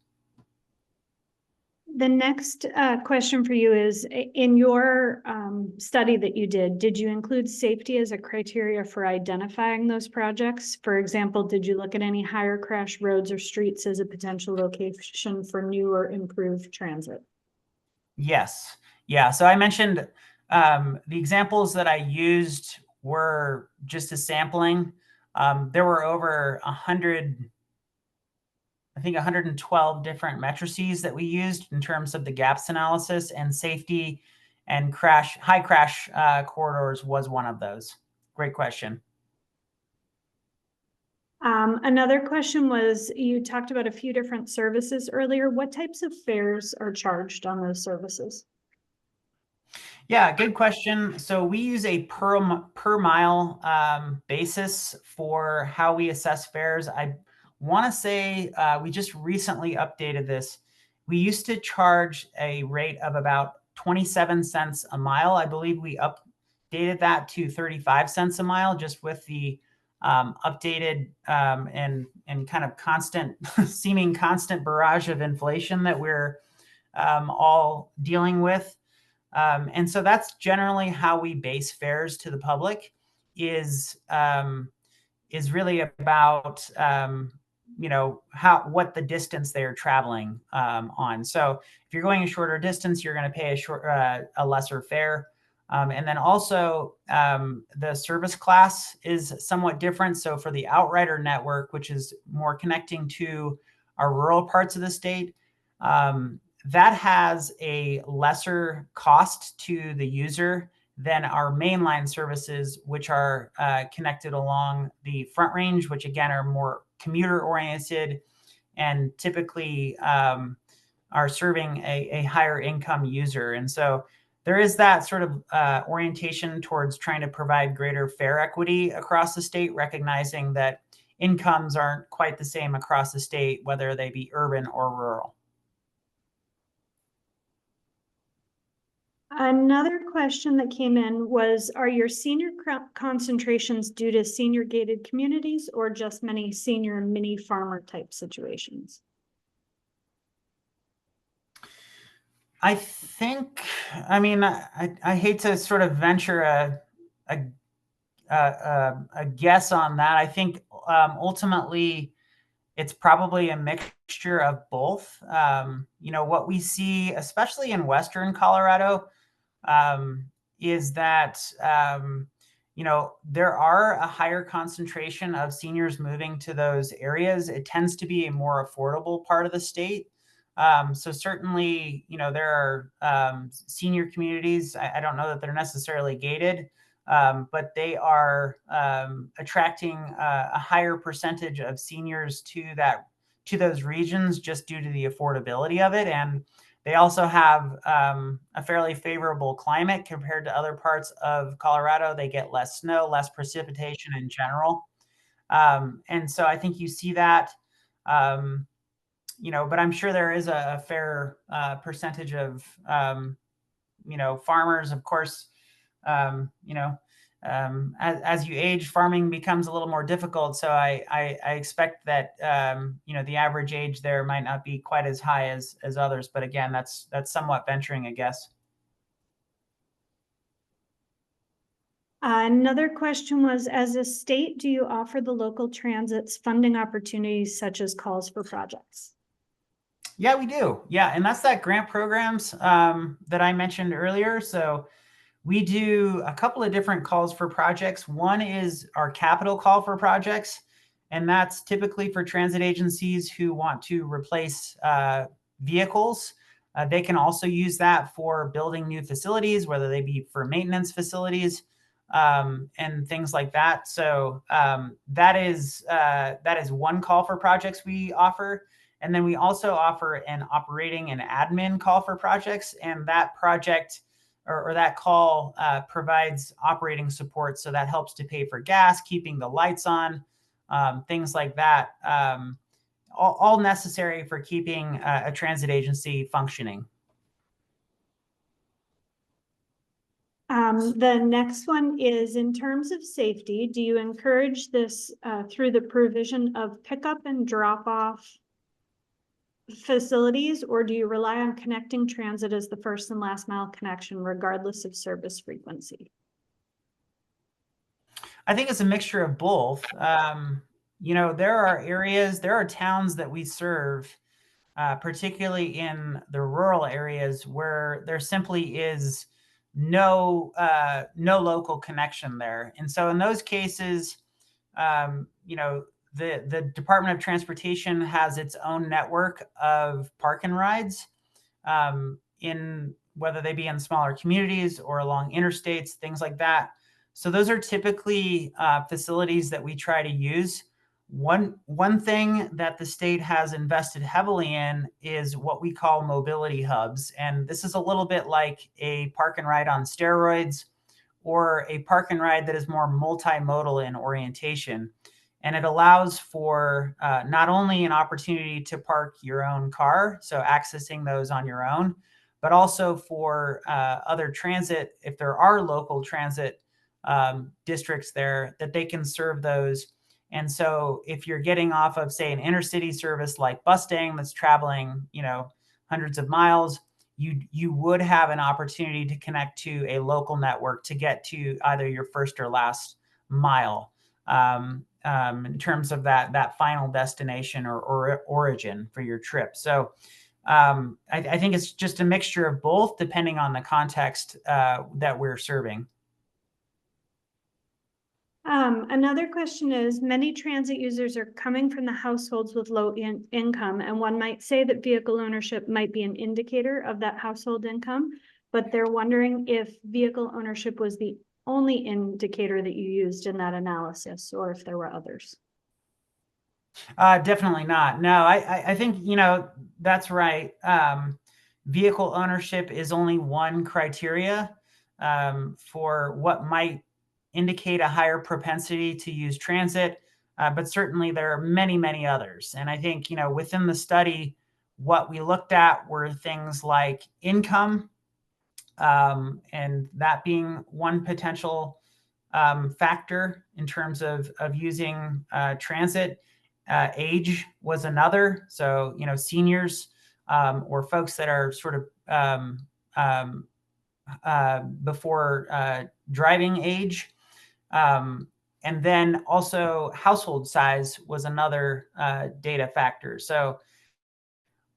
The next question for you is, in your study that you did you include safety as a criteria for identifying those projects? For example, did you look at any higher crash roads or streets as a potential location for new or improved transit? Yes. Yeah. So I mentioned the examples that I used were just a sampling. There were over 112 different matrices that we used in terms of the gaps analysis, and safety and high crash corridors was one of those. Great question. Another question was, you talked about a few different services earlier. What types of fares are charged on those services? Yeah, good question. So we use a per mile basis for how we assess fares. I want to say we just recently updated this. We used to charge a rate of about 27 cents a mile. I believe we updated that to 35 cents a mile, just with the updated and kind of seeming constant barrage of inflation that we're all dealing with. And so that's generally how we base fares to the public, is really about what the distance they are traveling on. So if you're going a shorter distance, you're going to pay a lesser fare. And then also the service class is somewhat different. So for the Outrider network, which is more connecting to our rural parts of the state, that has a lesser cost to the user than our mainline services, which are connected along the Front Range, which again are more commuter oriented and typically are serving a higher income user. And so there is that sort of orientation towards trying to provide greater fare equity across the state, recognizing that incomes aren't quite the same across the state, whether they be urban or rural. Another question that came in was, are your senior concentrations due to senior gated communities or just many senior mini farmer type situations? I think, I mean, I hate to sort of venture a guess on that. I think ultimately it's probably a mixture of both. What we see, especially in Western Colorado, is that there are a higher concentration of seniors moving to those areas. It tends to be a more affordable part of the state. So certainly, there are senior communities. I don't know that they're necessarily gated, but they are attracting a higher percentage of seniors to those regions just due to the affordability of it. And they also have a fairly favorable climate compared to other parts of Colorado. They get less snow, less precipitation in general. And so I think you see that, but I'm sure there is a fair percentage of, farmers, of course, as you age, farming becomes a little more difficult. So I expect that the average age there might not be quite as high as others. But again, that's somewhat venturing a guess. Another question was, as a state, do you offer the local transits funding opportunities such as calls for projects? Yeah, we do. Yeah, and that's that grant programs that I mentioned earlier. So we do a couple of different calls for projects. One is our capital call for projects, and that's typically for transit agencies who want to replace vehicles. They can also use that for building new facilities, whether they be for maintenance facilities and things like that. So that is one call for projects we offer. And then we also offer an operating and admin call for projects, and that project or that call provides operating support. So that helps to pay for gas, keeping the lights on, things like that, all necessary for keeping a transit agency functioning. The next one is, in terms of safety, do you encourage this through the provision of pickup and drop off facilities, or do you rely on connecting transit as the first and last mile connection regardless of service frequency? I think it's a mixture of both. There are towns that we serve, particularly in the rural areas, where there simply is no local connection there. And so in those cases, the Department of Transportation has its own network of park and rides, in whether they be in smaller communities or along interstates, things like that. So those are typically facilities that we try to use. One thing that the state has invested heavily in is what we call mobility hubs. And this is a little bit like a park and ride on steroids, or a park and ride that is more multimodal in orientation. And it allows for not only an opportunity to park your own car, so accessing those on your own, but also for other transit, if there are local transit districts there, that they can serve those. And so if you're getting off of, say, an intercity service like Mustang that's traveling, hundreds of miles, you would have an opportunity to connect to a local network to get to either your first or last mile. in terms of that final destination or origin for your trip. So I think it's just a mixture of both, depending on the context that we're serving. Another question is, many transit users are coming from the households with low income, and one might say that vehicle ownership might be an indicator of that household income, but they're wondering if vehicle ownership was the only indicator that you used in that analysis, or if there were others. Definitely not. No, I think, that's right. Vehicle ownership is only one criteria for what might indicate a higher propensity to use transit, but certainly there are many, many others. And I think, within the study, what we looked at were things like income, and that being one potential factor in terms of using transit. Age was another. So, seniors or folks that are sort of before driving age. And then also household size was another data factor. So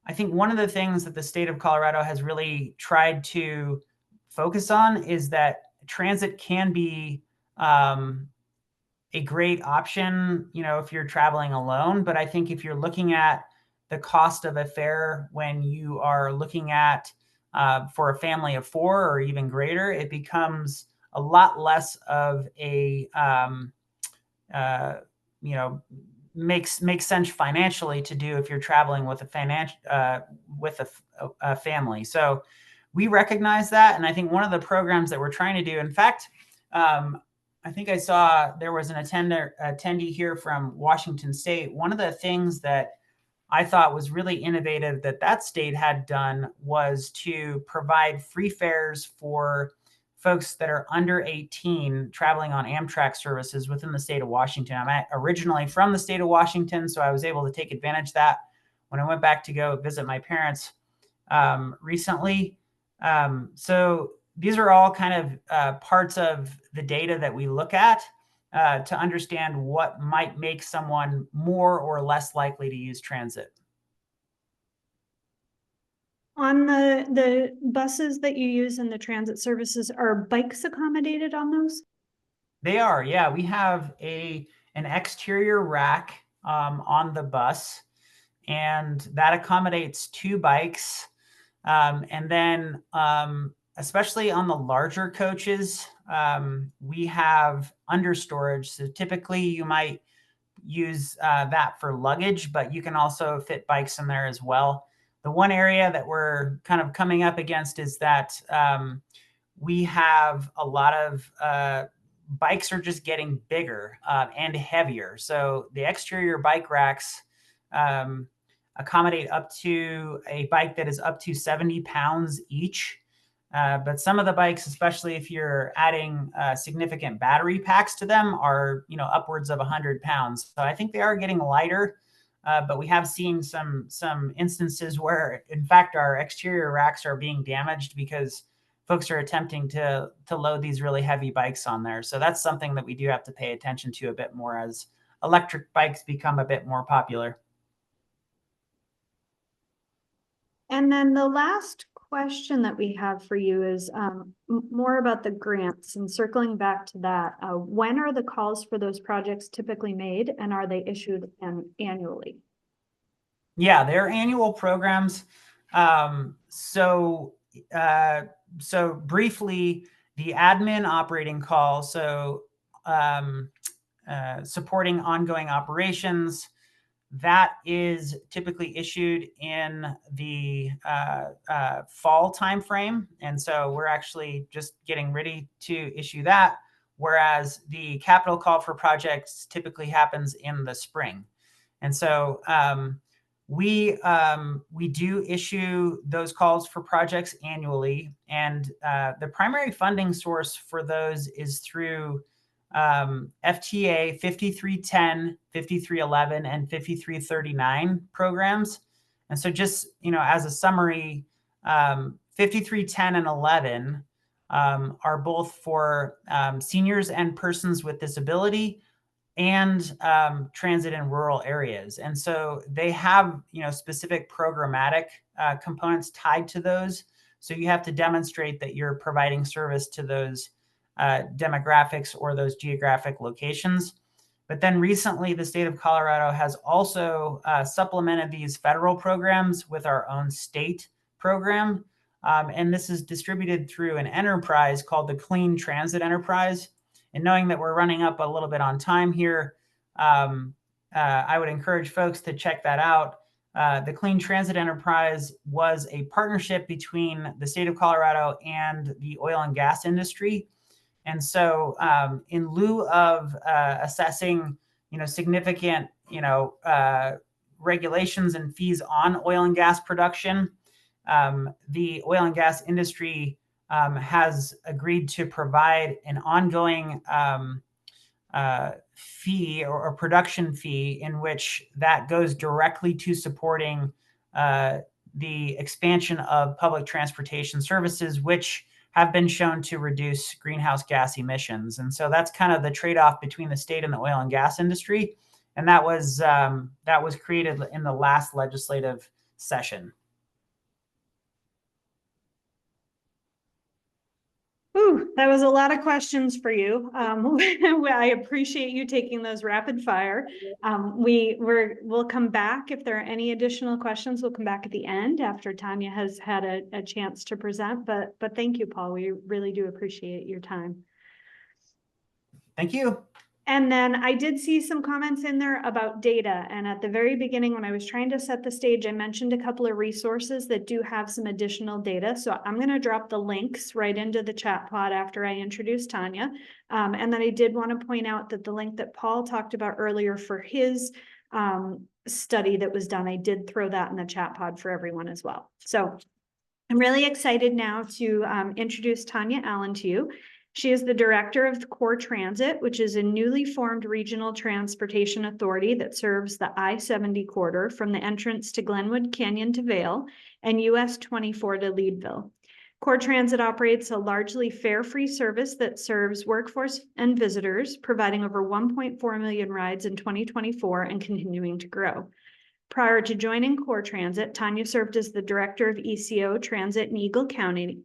I think one of the things that the state of Colorado has really tried to focus on is that transit can be a great option, if you're traveling alone. But I think if you're looking at the cost of a fare when you are looking at for a family of 4 or even greater, it becomes a lot less of a makes sense financially to do if you're traveling with a family. So we recognize that, and I think one of the programs that we're trying to do, in fact, I think I saw there was an attendee here from Washington State. One of the things that I thought was really innovative that state had done was to provide free fares for folks that are under 18 traveling on Amtrak services within the state of Washington. I'm originally from the state of Washington, so I was able to take advantage of that when I went back to go visit my parents recently. So these are all kind of parts of the data that we look at to understand what might make someone more or less likely to use transit. On the buses that you use in the transit services, are bikes accommodated on those? They are, yeah. We have an exterior rack on the bus, and that accommodates 2 bikes. And then especially on the larger coaches, we have understorage. So typically you might use that for luggage, but you can also fit bikes in there as well. The one area that we're kind of coming up against is that we have a lot of bikes are just getting bigger and heavier. So the exterior bike racks accommodate up to a bike that is up to 70 pounds each. But some of the bikes, especially if you're adding significant battery packs to them, are upwards of 100 pounds. So I think they are getting lighter, but we have seen some instances where, in fact, our exterior racks are being damaged because folks are attempting to load these really heavy bikes on there. So that's something that we do have to pay attention to a bit more as electric bikes become a bit more popular. And then the last question that we have for you is more about the grants, and circling back to that. When are the calls for those projects typically made, and are they issued annually? Yeah, they're annual programs. So briefly, the admin operating call, so supporting ongoing operations, that is typically issued in the fall timeframe. And so we're actually just getting ready to issue that, whereas the capital call for projects typically happens in the spring. And so we do issue those calls for projects annually, and the primary funding source for those is through FTA 5310, 5311, and 5339 programs. And so just, as a summary, 5310 and 11 are both for seniors and persons with disability. and transit in rural areas. And so they have, specific programmatic components tied to those. So you have to demonstrate that you're providing service to those demographics or those geographic locations. But then recently, the state of Colorado has also supplemented these federal programs with our own state program. And this is distributed through an enterprise called the Clean Transit Enterprise. And knowing that we're running up a little bit on time here, I would encourage folks to check that out. The Clean Transit Enterprise was a partnership between the state of Colorado and the oil and gas industry. And so in lieu of assessing, significant, regulations and fees on oil and gas production, the oil and gas industry has agreed to provide an ongoing fee or production fee in which that goes directly to supporting the expansion of public transportation services, which have been shown to reduce greenhouse gas emissions. And so that's kind of the trade-off between the state and the oil and gas industry. And that was created in the last legislative session. Ooh, that was a lot of questions for you. I appreciate you taking those rapid fire. We'll come back if there are any additional questions. We'll come back at the end after Tanya has had a chance to present. But thank you, Paul. We really do appreciate your time. Thank you. And then I did see some comments in there about data. And at the very beginning, when I was trying to set the stage, I mentioned a couple of resources that do have some additional data. So I'm going to drop the links right into the chat pod after I introduce Tanya. And then I did want to point out that the link that Paul talked about earlier for his study that was done, I did throw that in the chat pod for everyone as well. So I'm really excited now to introduce Tanya Allen to you. She is the director of the Core Transit, which is a newly formed regional transportation authority that serves the I-70 corridor from the entrance to Glenwood Canyon to Vail and US 24 to Leadville. Core Transit operates a largely fare-free service that serves workforce and visitors, providing over 1.4 million rides in 2024 and continuing to grow. Prior to joining Core Transit, Tanya served as the director of ECO Transit in Eagle County,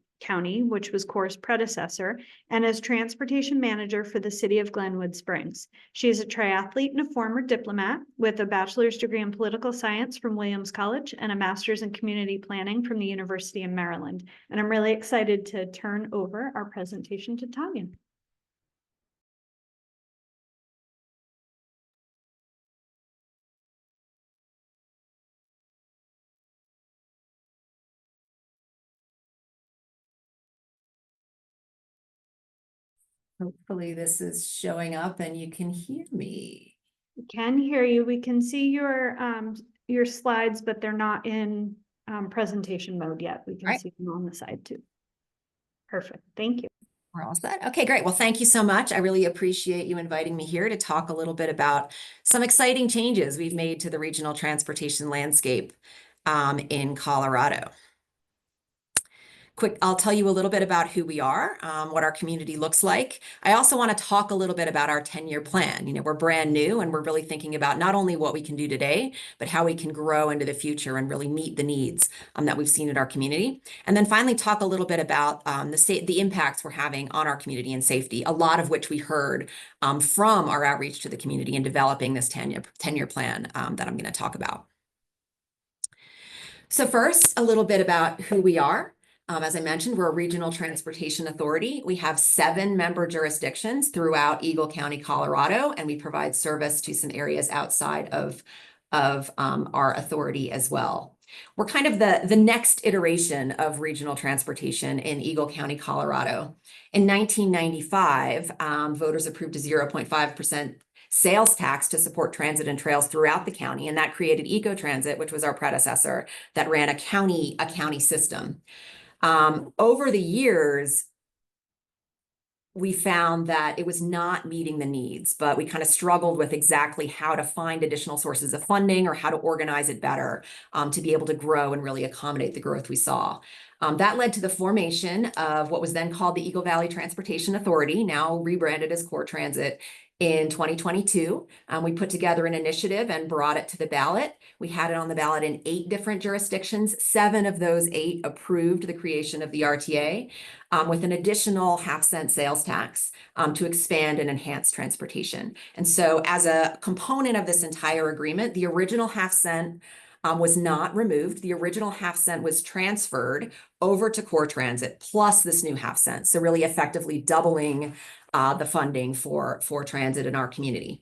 which was Core's predecessor, and as transportation manager for the city of Glenwood Springs. She is a triathlete and a former diplomat with a bachelor's degree in political science from Williams College and a master's in community planning from the University of Maryland. And I'm really excited to turn over our presentation to Tanya. Hopefully this is showing up and you can hear me. We can hear you. We can see your slides, but they're not in presentation mode yet. We can see them on the side too. Perfect. Thank you. We're all set. Okay, great. Well, thank you so much. I really appreciate you inviting me here to talk a little bit about some exciting changes we've made to the regional transportation landscape in Colorado. I'll tell you a little bit about who we are, what our community looks like. I also want to talk a little bit about our 10-year plan. We're brand new and we're really thinking about not only what we can do today, but how we can grow into the future and really meet the needs that we've seen in our community. And then finally talk a little bit about the impacts we're having on our community and safety, a lot of which we heard from our outreach to the community in developing this 10-year plan that I'm going to talk about. So first, a little bit about who we are. As I mentioned, we're a regional transportation authority. We have 7 member jurisdictions throughout Eagle County, Colorado, and we provide service to some areas outside of our authority as well. We're kind of the next iteration of regional transportation in Eagle County, Colorado. In 1995, voters approved a 0.5% sales tax to support transit and trails throughout the county, and that created Eco-Transit, which was our predecessor, that ran a county system. Over the years, we found that it was not meeting the needs, but we kind of struggled with exactly how to find additional sources of funding or how to organize it better to be able to grow and really accommodate the growth we saw. That led to the formation of what was then called the Eagle Valley Transportation Authority, now rebranded as Core Transit, in 2022. We put together an initiative and brought it to the ballot. We had it on the ballot in 8 different jurisdictions. 7 of those 8 approved the creation of the RTA, with an additional half-cent sales tax to expand and enhance transportation. And so as a component of this entire agreement, the original half-cent was not removed. The original half-cent was transferred over to Core Transit plus this new half-cent. So really effectively doubling the funding for transit in our community.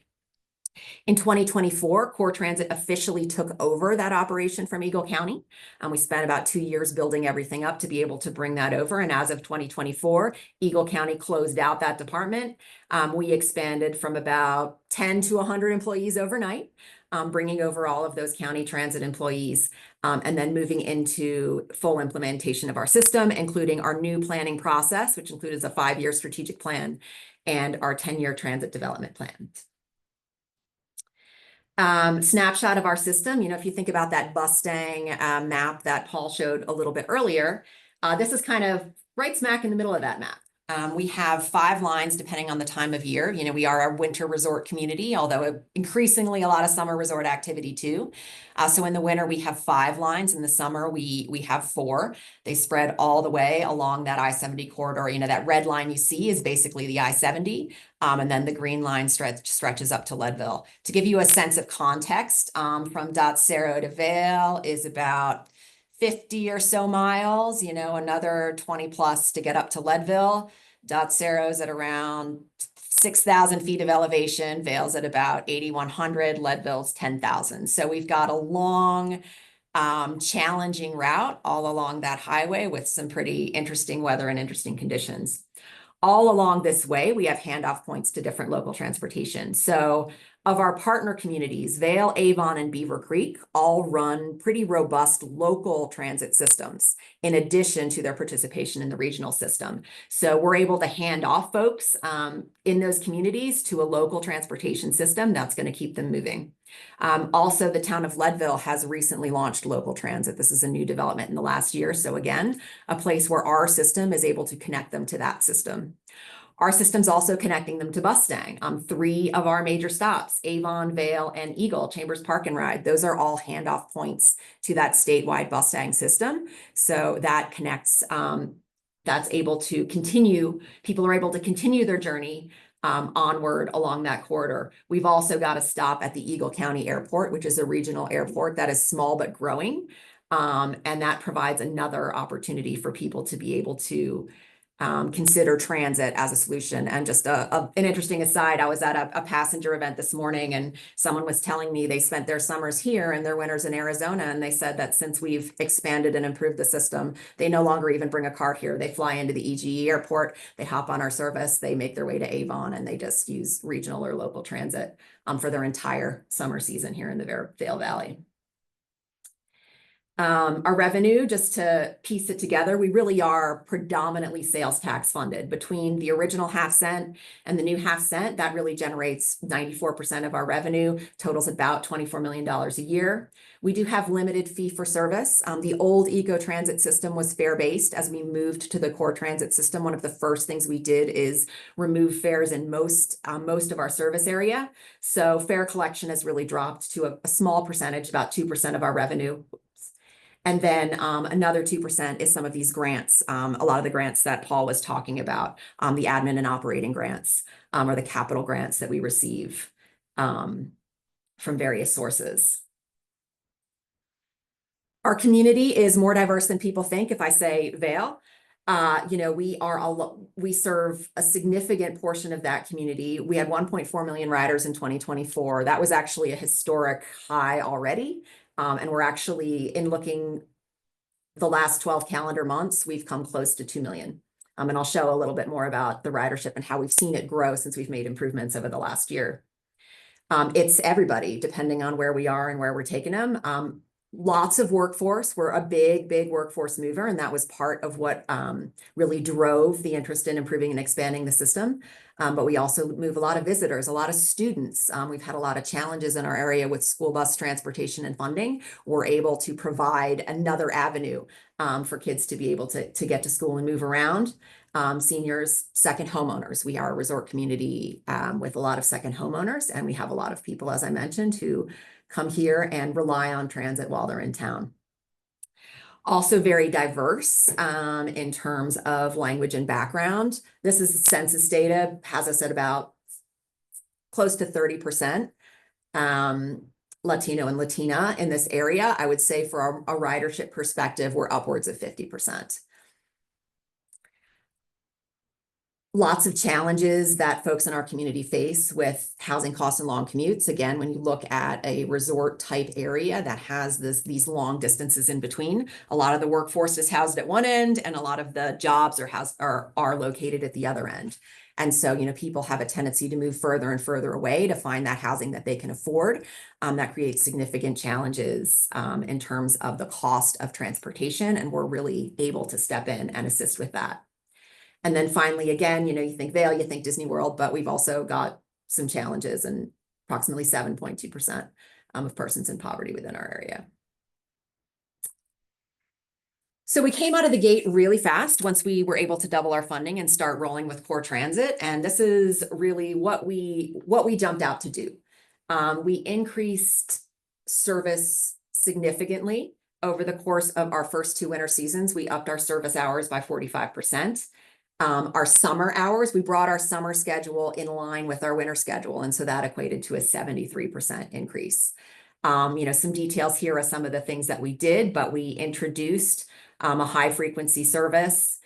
In 2024, Core Transit officially took over that operation from Eagle County. We spent about 2 years building everything up to be able to bring that over. And as of 2024, Eagle County closed out that department. We expanded from about 10 to 100 employees overnight, bringing over all of those county transit employees, and then moving into full implementation of our system, including our new planning process, which includes a 5-year strategic plan and our 10-year transit development plan. Snapshot of our system. You know, if you think about that Mustang map that Paul showed a little bit earlier, this is kind of right smack in the middle of that map. We have 5 lines depending on the time of year. You know, we are a winter resort community, although increasingly a lot of summer resort activity too. So in the winter, we have 5 lines. In the summer, we have 4. They spread all the way along that I-70 corridor. You know, that red line you see is basically the I-70. And then the green line stretches up to Leadville. To give you a sense of context, from Dot Cerro to Vail is about 50 or so miles, you know, another 20 plus to get up to Leadville. Dot Cerro's at around 6,000 feet of elevation, Vail's at about 8,100, Leadville's 10,000. So we've got a long, challenging route all along that highway with some pretty interesting weather and interesting conditions. All along this way, we have handoff points to different local transportation. So of our partner communities, Vail, Avon, and Beaver Creek all run pretty robust local transit systems in addition to their participation in the regional system. So we're able to hand off folks in those communities to a local transportation system that's going to keep them moving. Also, the town of Leadville has recently launched local transit. This is a new development in the last year. So again, a place where our system is able to connect them to that system. Our system's also connecting them to Mustang. 3 of our major stops, Avon, Vail, and Eagle, Chambers Park and Ride, those are all handoff points to that statewide Mustang system. So that connects, that's able to continue, people are able to continue their journey onward along that corridor. We've also got a stop at the Eagle County Airport, which is a regional airport that is small but growing. And that provides another opportunity for people to be able to consider transit as a solution. And just an interesting aside, I was at a passenger event this morning and someone was telling me they spent their summers here and their winters in Arizona. And they said that since we've expanded and improved the system, they no longer even bring a car here. They fly into the EGE airport, they hop on our service, they make their way to Avon, and they just use regional or local transit for their entire summer season here in the Vail Valley. Our revenue, just to piece it together, we really are predominantly sales tax funded. Between the original half-cent and the new half-cent, that really generates 94% of our revenue, totals about $24 million a year. We do have limited fee for service. The old Eco Transit system was fare-based. As we moved to the Core Transit system, one of the first things we did is remove fares in most of our service area. So fare collection has really dropped to a small percentage, about 2% of our revenue. And then another 2% is some of these grants, a lot of the grants that Paul was talking about, the admin and operating grants, or the capital grants that we receive from various sources. Our community is more diverse than people think. If I say Vail, you know, we serve a significant portion of that community. We had 1.4 million riders in 2024. That was actually a historic high already. And we're actually, in looking the last 12 calendar months, we've come close to 2 million. And I'll show a little bit more about the ridership and how we've seen it grow since we've made improvements over the last year. It's everybody, depending on where we are and where we're taking them. Lots of workforce. We're a big workforce mover, and that was part of what really drove the interest in improving and expanding the system. But we also move a lot of visitors, a lot of students. We've had a lot of challenges in our area with school bus transportation and funding. We're able to provide another avenue for kids to be able to get to school and move around. Seniors, second homeowners. We are a resort community with a lot of second homeowners, and we have a lot of people, as I mentioned, who come here and rely on transit while they're in town. Also very diverse in terms of language and background. This is census data, has us at about close to 30% Latino and Latina in this area. I would say for a ridership perspective, we're upwards of 50%. Lots of challenges that folks in our community face with housing costs and long commutes. Again, when you look at a resort type area that has these long distances in between, a lot of the workforce is housed at one end and a lot of the jobs are located at the other end. And so, you know, people have a tendency to move further and further away to find that housing that they can afford. That creates significant challenges in terms of the cost of transportation, and we're really able to step in and assist with that. And then finally, again, you know, you think Vail, you think Disney World, but we've also got some challenges, and approximately 7.2% of persons in poverty within our area. So we came out of the gate really fast once we were able to double our funding and start rolling with core transit. And this is really what we jumped out to do. We increased service significantly over the course of our first 2 winter seasons. We upped our service hours by 45%. Our summer hours, we brought our summer schedule in line with our winter schedule. And so that equated to a 73% increase. You know, some details here are some of the things that we did, but we introduced a high frequency service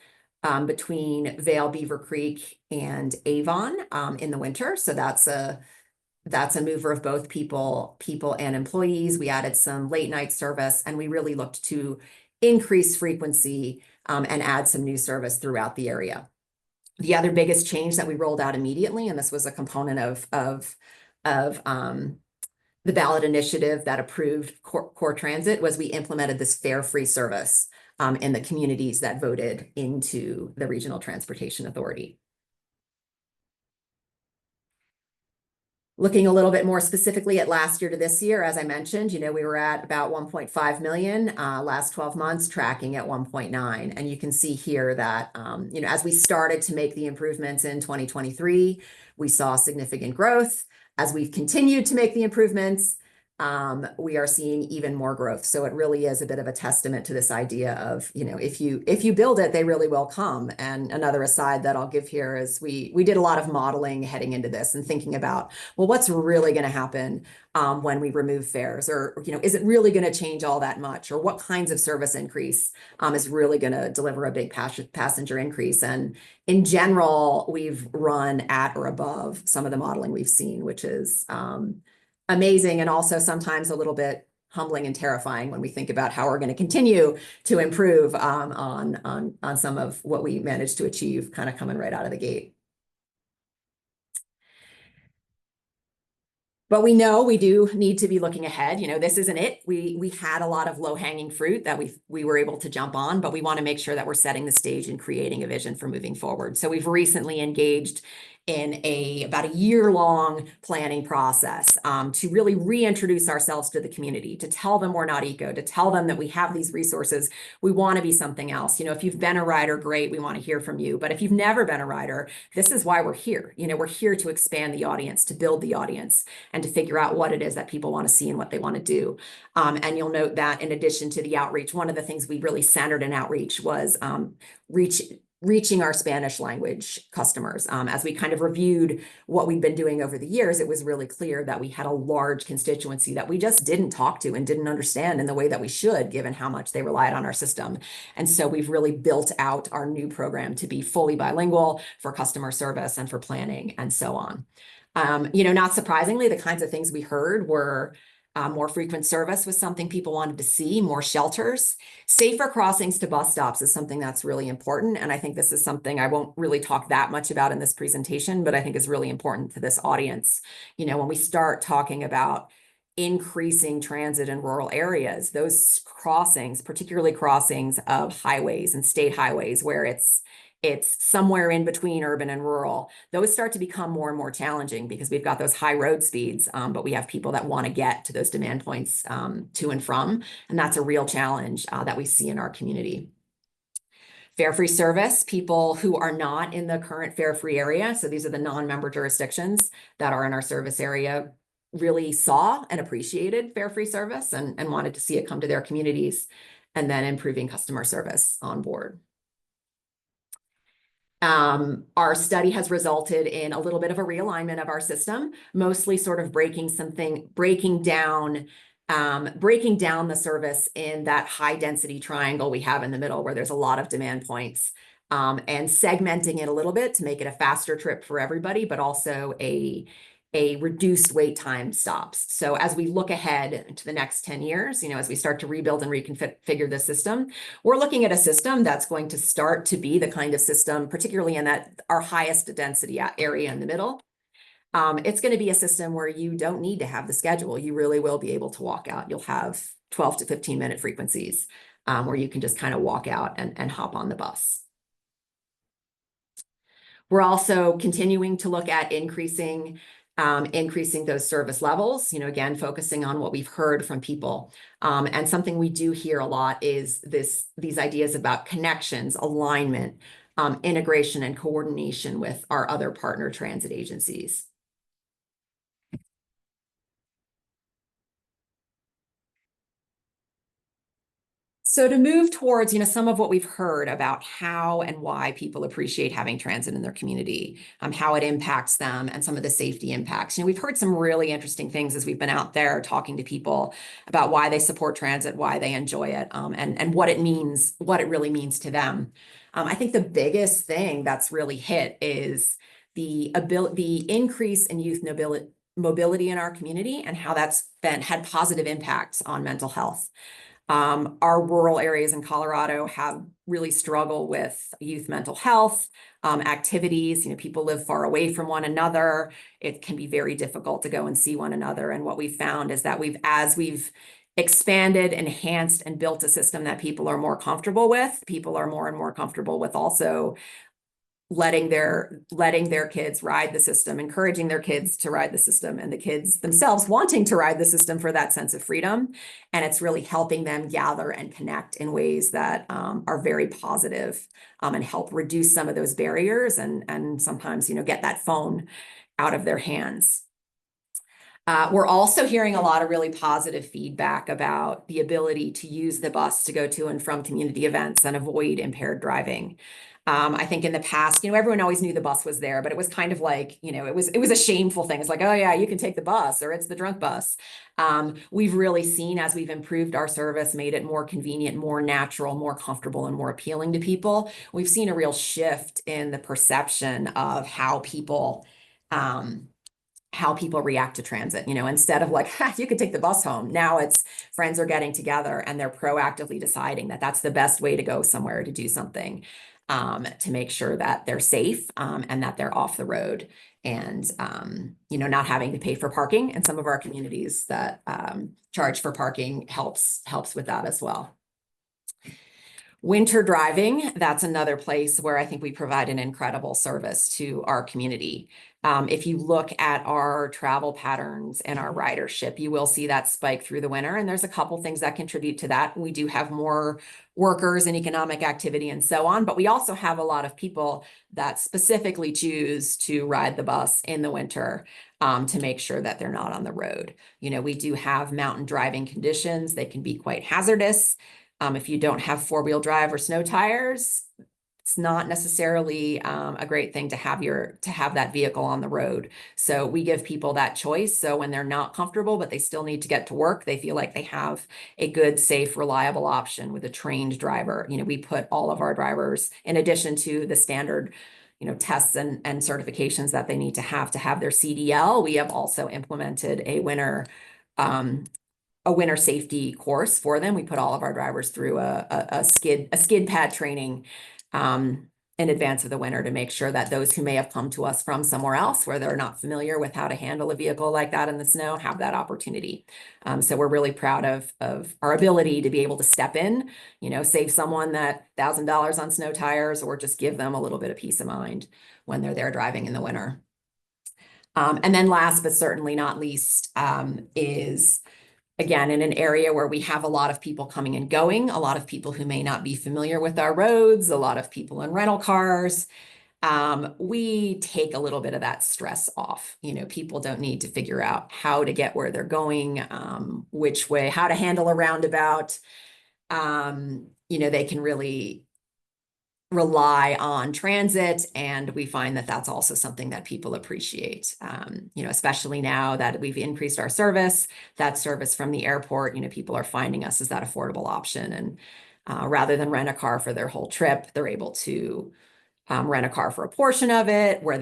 between Vail, Beaver Creek, and Avon in the winter. So that's a mover of both people and employees. We added some late night service, and we really looked to increase frequency and add some new service throughout the area. The other biggest change that we rolled out immediately, and this was a component of the ballot initiative that approved core transit, was we implemented this fare-free service in the communities that voted into the Regional Transportation Authority. Looking a little bit more specifically at last year to this year, as I mentioned, you know, we were at about 1.5 million last 12 months, tracking at 1.9. And you can see here that, you know, as we started to make the improvements in 2023, we saw significant growth. As we've continued to make the improvements, we are seeing even more growth. So it really is a bit of a testament to this idea of, you know, if you build it, they really will come. And another aside that I'll give here is we did a lot of modeling heading into this and thinking about, well, what's really going to happen when we remove fares, or, you know, is it really going to change all that much, or what kinds of service increase is really going to deliver a big passenger increase? And in general, we've run at or above some of the modeling we've seen, which is amazing, and also sometimes a little bit humbling and terrifying when we think about how we're going to continue to improve on some of what we managed to achieve kind of coming right out of the gate. But we know we do need to be looking ahead. You know, this isn't it. We had a lot of low-hanging fruit that we were able to jump on, but we want to make sure that we're setting the stage and creating a vision for moving forward. So we've recently engaged in about a year-long planning process to really reintroduce ourselves to the community, to tell them we're not eco, to tell them that we have these resources. We want to be something else. You know, if you've been a rider, great, we want to hear from you. But if you've never been a rider, this is why we're here. You know, we're here to expand the audience, to build the audience, and to figure out what it is that people want to see and what they want to do. And you'll note that in addition to the outreach, one of the things we really centered in outreach was reaching our Spanish language customers. As we kind of reviewed what we'd been doing over the years, it was really clear that we had a large constituency that we just didn't talk to and didn't understand in the way that we should, given how much they relied on our system. And so we've really built out our new program to be fully bilingual for customer service and for planning and so on. You know, not surprisingly, the kinds of things we heard were more frequent service was something people wanted to see, more shelters. Safer crossings to bus stops is something that's really important. And I think this is something I won't really talk that much about in this presentation, but I think is really important to this audience. You know, when we start talking about increasing transit in rural areas, those crossings, particularly crossings of highways and state highways where it's somewhere in between urban and rural, those start to become more and more challenging because we've got those high road speeds, but we have people that want to get to those demand points to and from, and that's a real challenge that we see in our community. Fare-free service, people who are not in the current fare-free area, so these are the non-member jurisdictions that are in our service area, really saw and appreciated fare-free service and wanted to see it come to their communities, and then improving customer service on board. Our study has resulted in a little bit of a realignment of our system, mostly sort of breaking down the service in that high density triangle we have in the middle where there's a lot of demand points, and segmenting it a little bit to make it a faster trip for everybody, but also a reduced wait time stops. So as we look ahead to the next 10 years, as we start to rebuild and reconfigure the system, we're looking at a system that's going to start to be the kind of system, particularly in our highest density area in the middle. It's going to be a system where you don't need to have the schedule. You really will be able to walk out. You'll have 12 to 15 minute frequencies where you can just kind of walk out and hop on the bus. We're also continuing to look at increasing those service levels, again, focusing on what we've heard from people. And something we do hear a lot is these ideas about connections, alignment, integration, and coordination with our other partner transit agencies. So to move towards, some of what we've heard about how and why people appreciate having transit in their community, how it impacts them, and some of the safety impacts. We've heard some really interesting things as we've been out there talking to people about why they support transit, why they enjoy it, and what it means, what it really means to them. I think the biggest thing that's really hit is the increase in youth mobility in our community and how that's had positive impacts on mental health. Our rural areas in Colorado have really struggled with youth mental health activities. People live far away from one another. It can be very difficult to go and see one another. And what we've found is that as we've expanded, enhanced, and built a system that people are more comfortable with, people are more and more comfortable with also letting their kids ride the system, encouraging their kids to ride the system, and the kids themselves wanting to ride the system for that sense of freedom. And it's really helping them gather and connect in ways that are very positive, and help reduce some of those barriers and sometimes, get that phone out of their hands. We're also hearing a lot of really positive feedback about the ability to use the bus to go to and from community events and avoid impaired driving. I think in the past, everyone always knew the bus was there, but it was kind of like, it was a shameful thing. It's like, oh yeah, you can take the bus, or it's the drunk bus. We've really seen, as we've improved our service, made it more convenient, more natural, more comfortable, and more appealing to people. We've seen a real shift in the perception of how people react to transit. Instead of like, you could take the bus home, now it's friends are getting together and they're proactively deciding that that's the best way to go somewhere to do something, to make sure that they're safe, and that they're off the road, and not having to pay for parking. And some of our communities that charge for parking helps with that as well. Winter driving, that's another place where I think we provide an incredible service to our community. If you look at our travel patterns and our ridership, you will see that spike through the winter. And there's a couple things that contribute to that. We do have more workers and economic activity and so on, but we also have a lot of people that specifically choose to ride the bus in the winter, to make sure that they're not on the road. We do have mountain driving conditions. They can be quite hazardous. If you don't have four-wheel drive or snow tires, it's not necessarily a great thing to have that vehicle on the road. So we give people that choice. So when they're not comfortable, but they still need to get to work, they feel like they have a good, safe, reliable option with a trained driver. We put all of our drivers, in addition to the standard, tests and certifications that they need to have their CDL. We have also implemented a winter safety course for them. We put all of our drivers through a skid pad training in advance of the winter to make sure that those who may have come to us from somewhere else where they're not familiar with how to handle a vehicle like that in the snow have that opportunity. So we're really proud of our ability to be able to step in, save someone that $1,000 on snow tires, or just give them a little bit of peace of mind when they're there driving in the winter. And then last but certainly not least is, again, in an area where we have a lot of people coming and going, a lot of people who may not be familiar with our roads, a lot of people in rental cars, we take a little bit of that stress off. People don't need to figure out how to get where they're going, which way, how to handle a roundabout. They can really rely on transit, and we find that that's also something that people appreciate, especially now that we've increased our service, that service from the airport, people are finding us as that affordable option. And rather than rent a car for their whole trip, they're able to rent a car for a portion of it, where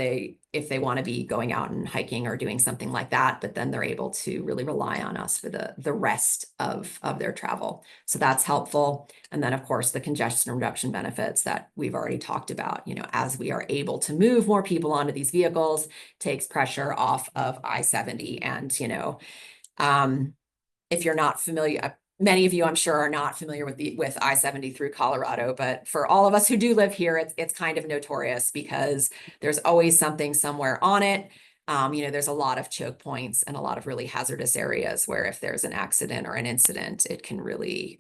if they want to be going out and hiking or doing something like that, but then they're able to really rely on us for the rest of their travel. So that's helpful. And then of course, the congestion reduction benefits that we've already talked about, as we are able to move more people onto these vehicles, takes pressure off of I-70. And, if you're not familiar, many of you, I'm sure, are not familiar with I-70 through Colorado, but for all of us who do live here, it's kind of notorious because there's always something somewhere on it. There's a lot of choke points and a lot of really hazardous areas where if there's an accident or an incident, it can really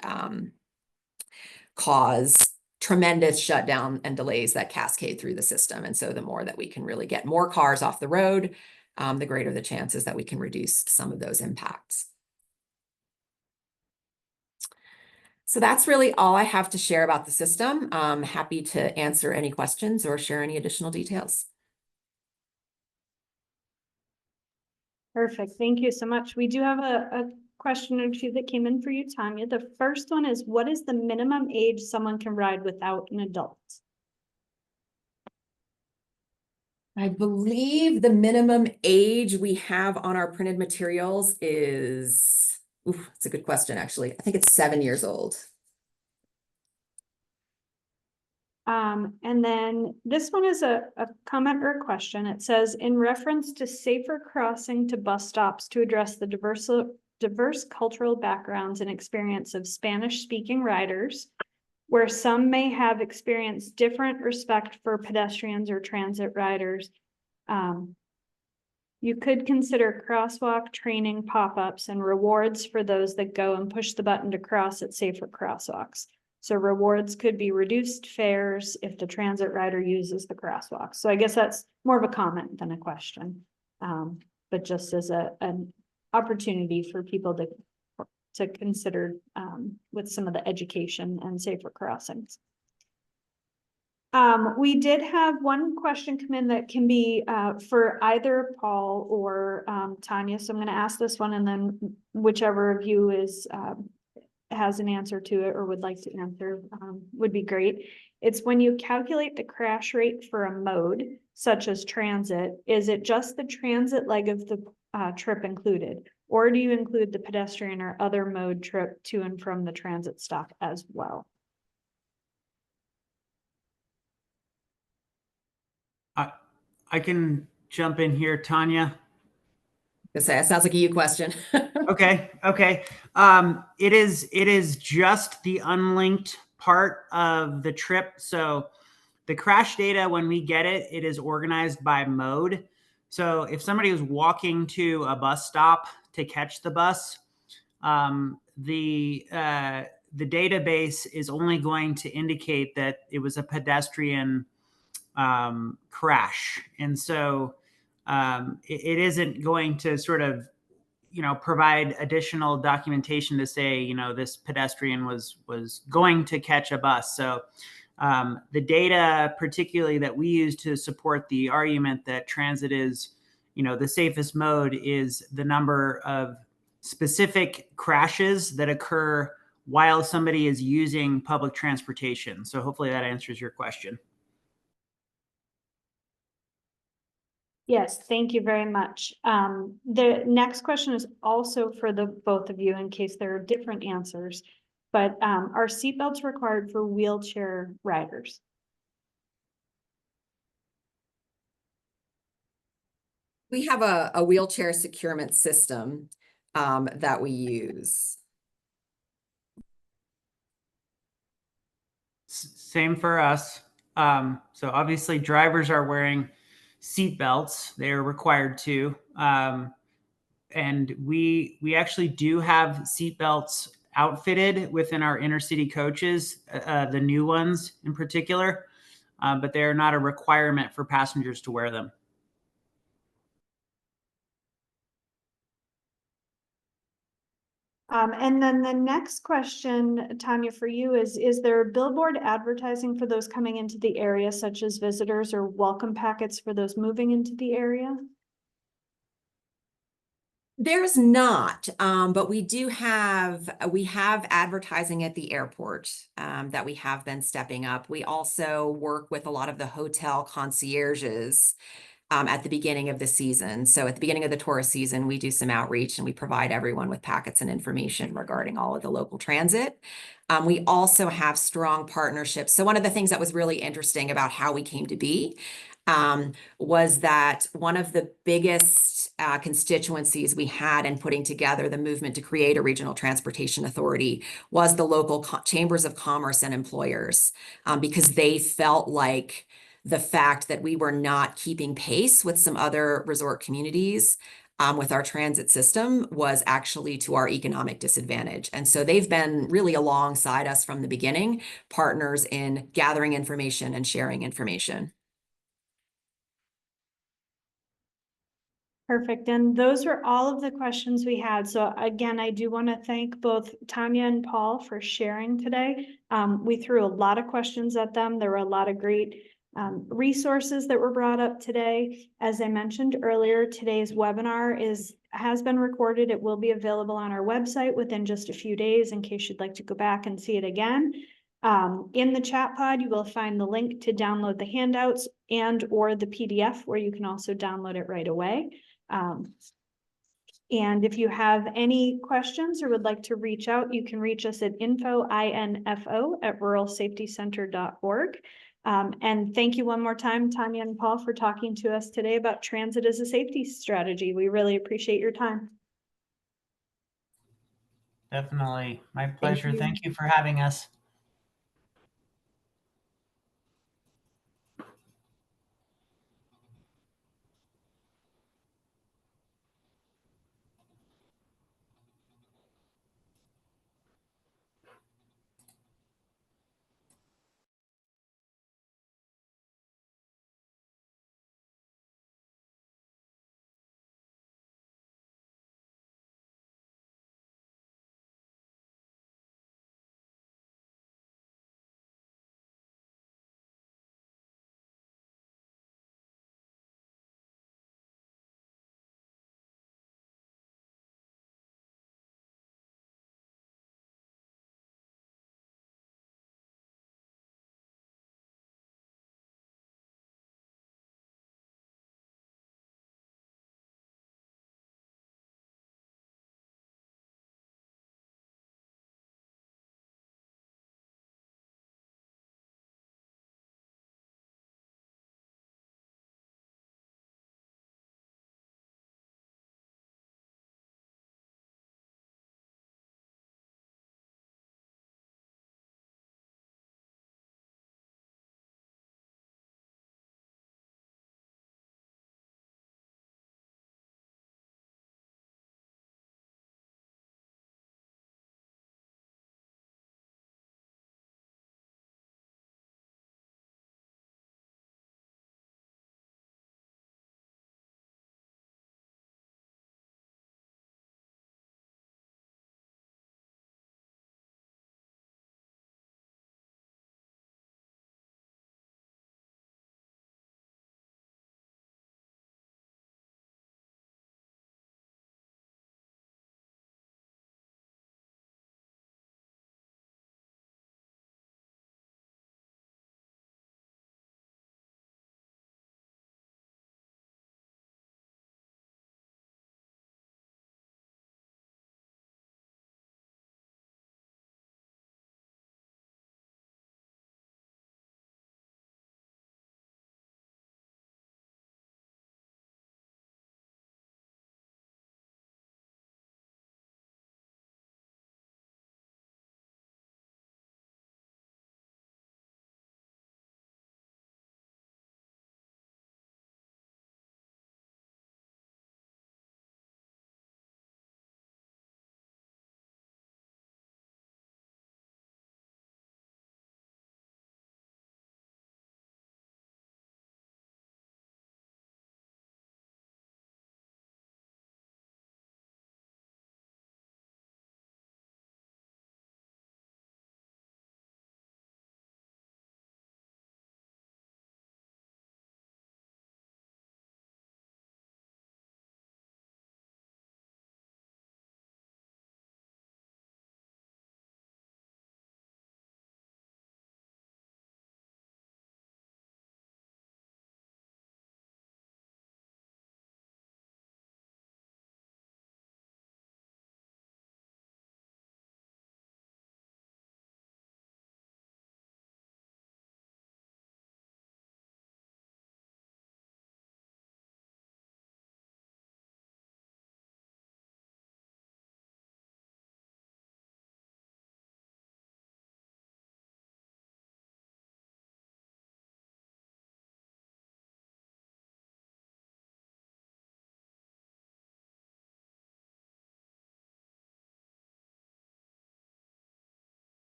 cause tremendous shutdown and delays that cascade through the system. And so the more that we can really get more cars off the road, the greater the chances that we can reduce some of those impacts. So that's really all I have to share about the system. I'm happy to answer any questions or share any additional details. Perfect. Thank you so much. We do have a question or two that came in for you, Tanya. The first one is, what is the minimum age someone can ride without an adult? I believe the minimum age we have on our printed materials is, it's a good question, actually. I think it's 7 years old. And then this one is a comment or a question. It says, in reference to safer crossing to bus stops to address the diverse cultural backgrounds and experience of Spanish-speaking riders, where some may have experienced different respect for pedestrians or transit riders, you could consider crosswalk training pop-ups and rewards for those that go and push the button to cross at safer crosswalks. So rewards could be reduced fares if the transit rider uses the crosswalk. So I guess that's more of a comment than a question, but just as an opportunity for people to consider with some of the education and safer crossings. We did have one question come in that can be for either Paul or Tanya. So I'm going to ask this one, and then whichever of you has an answer to it or would like to answer would be great. It's when you calculate the crash rate for a mode such as transit, is it just the transit leg of the trip included, or do you include the pedestrian or other mode trip to and from the transit stop as well? I can jump in here, Tanya. It sounds like a you question. Okay. It is just the unlinked part of the trip. So the crash data, when we get it, it is organized by mode. So if somebody was walking to a bus stop to catch the bus, the database is only going to indicate that it was a pedestrian crash. And so it isn't going to sort of, provide additional documentation to say, this pedestrian was going to catch a bus. So the data, particularly that we use to support the argument that transit is, the safest mode, is the number of specific crashes that occur while somebody is using public transportation. So hopefully that answers your question. Yes, thank you very much. The next question is also for the both of you in case there are different answers, but are seatbelts required for wheelchair riders? We have a wheelchair securement system that we use. Same for us. So obviously drivers are wearing seat belts. They're required to. And we actually do have seat belts outfitted within our intercity coaches, the new ones in particular, but they're not a requirement for passengers to wear them. And then the next question, Tanya, for you is there billboard advertising for those coming into the area, such as visitors, or welcome packets for those moving into the area? There's not, but we have advertising at the airport that we have been stepping up. We also work with a lot of the hotel concierges at the beginning of the season. So at the beginning of the tourist season, we do some outreach and we provide everyone with packets and information regarding all of the local transit. We also have strong partnerships. So one of the things that was really interesting about how we came to be was that one of the biggest constituencies we had in putting together the movement to create a regional transportation authority was the local chambers of commerce and employers, because they felt like the fact that we were not keeping pace with some other resort communities with our transit system was actually to our economic disadvantage. And so they've been really alongside us from the beginning, partners in gathering information and sharing information. Perfect. And those are all of the questions we had. So again, I do want to thank both Tanya and Paul for sharing today. We threw a lot of questions at them. There were a lot of great resources that were brought up today. As I mentioned earlier, today's webinar has been recorded. It will be available on our website within just a few days in case you'd like to go back and see it again. In the chat pod, you will find the link to download the handouts and/or the PDF where you can also download it right away. And if you have any questions or would like to reach out, you can reach us at info@ruralsafetycenter.org. And thank you one more time, Tanya and Paul, for talking to us today about transit as a safety strategy. We really appreciate your time. Definitely. My pleasure. you. Thank you for having us.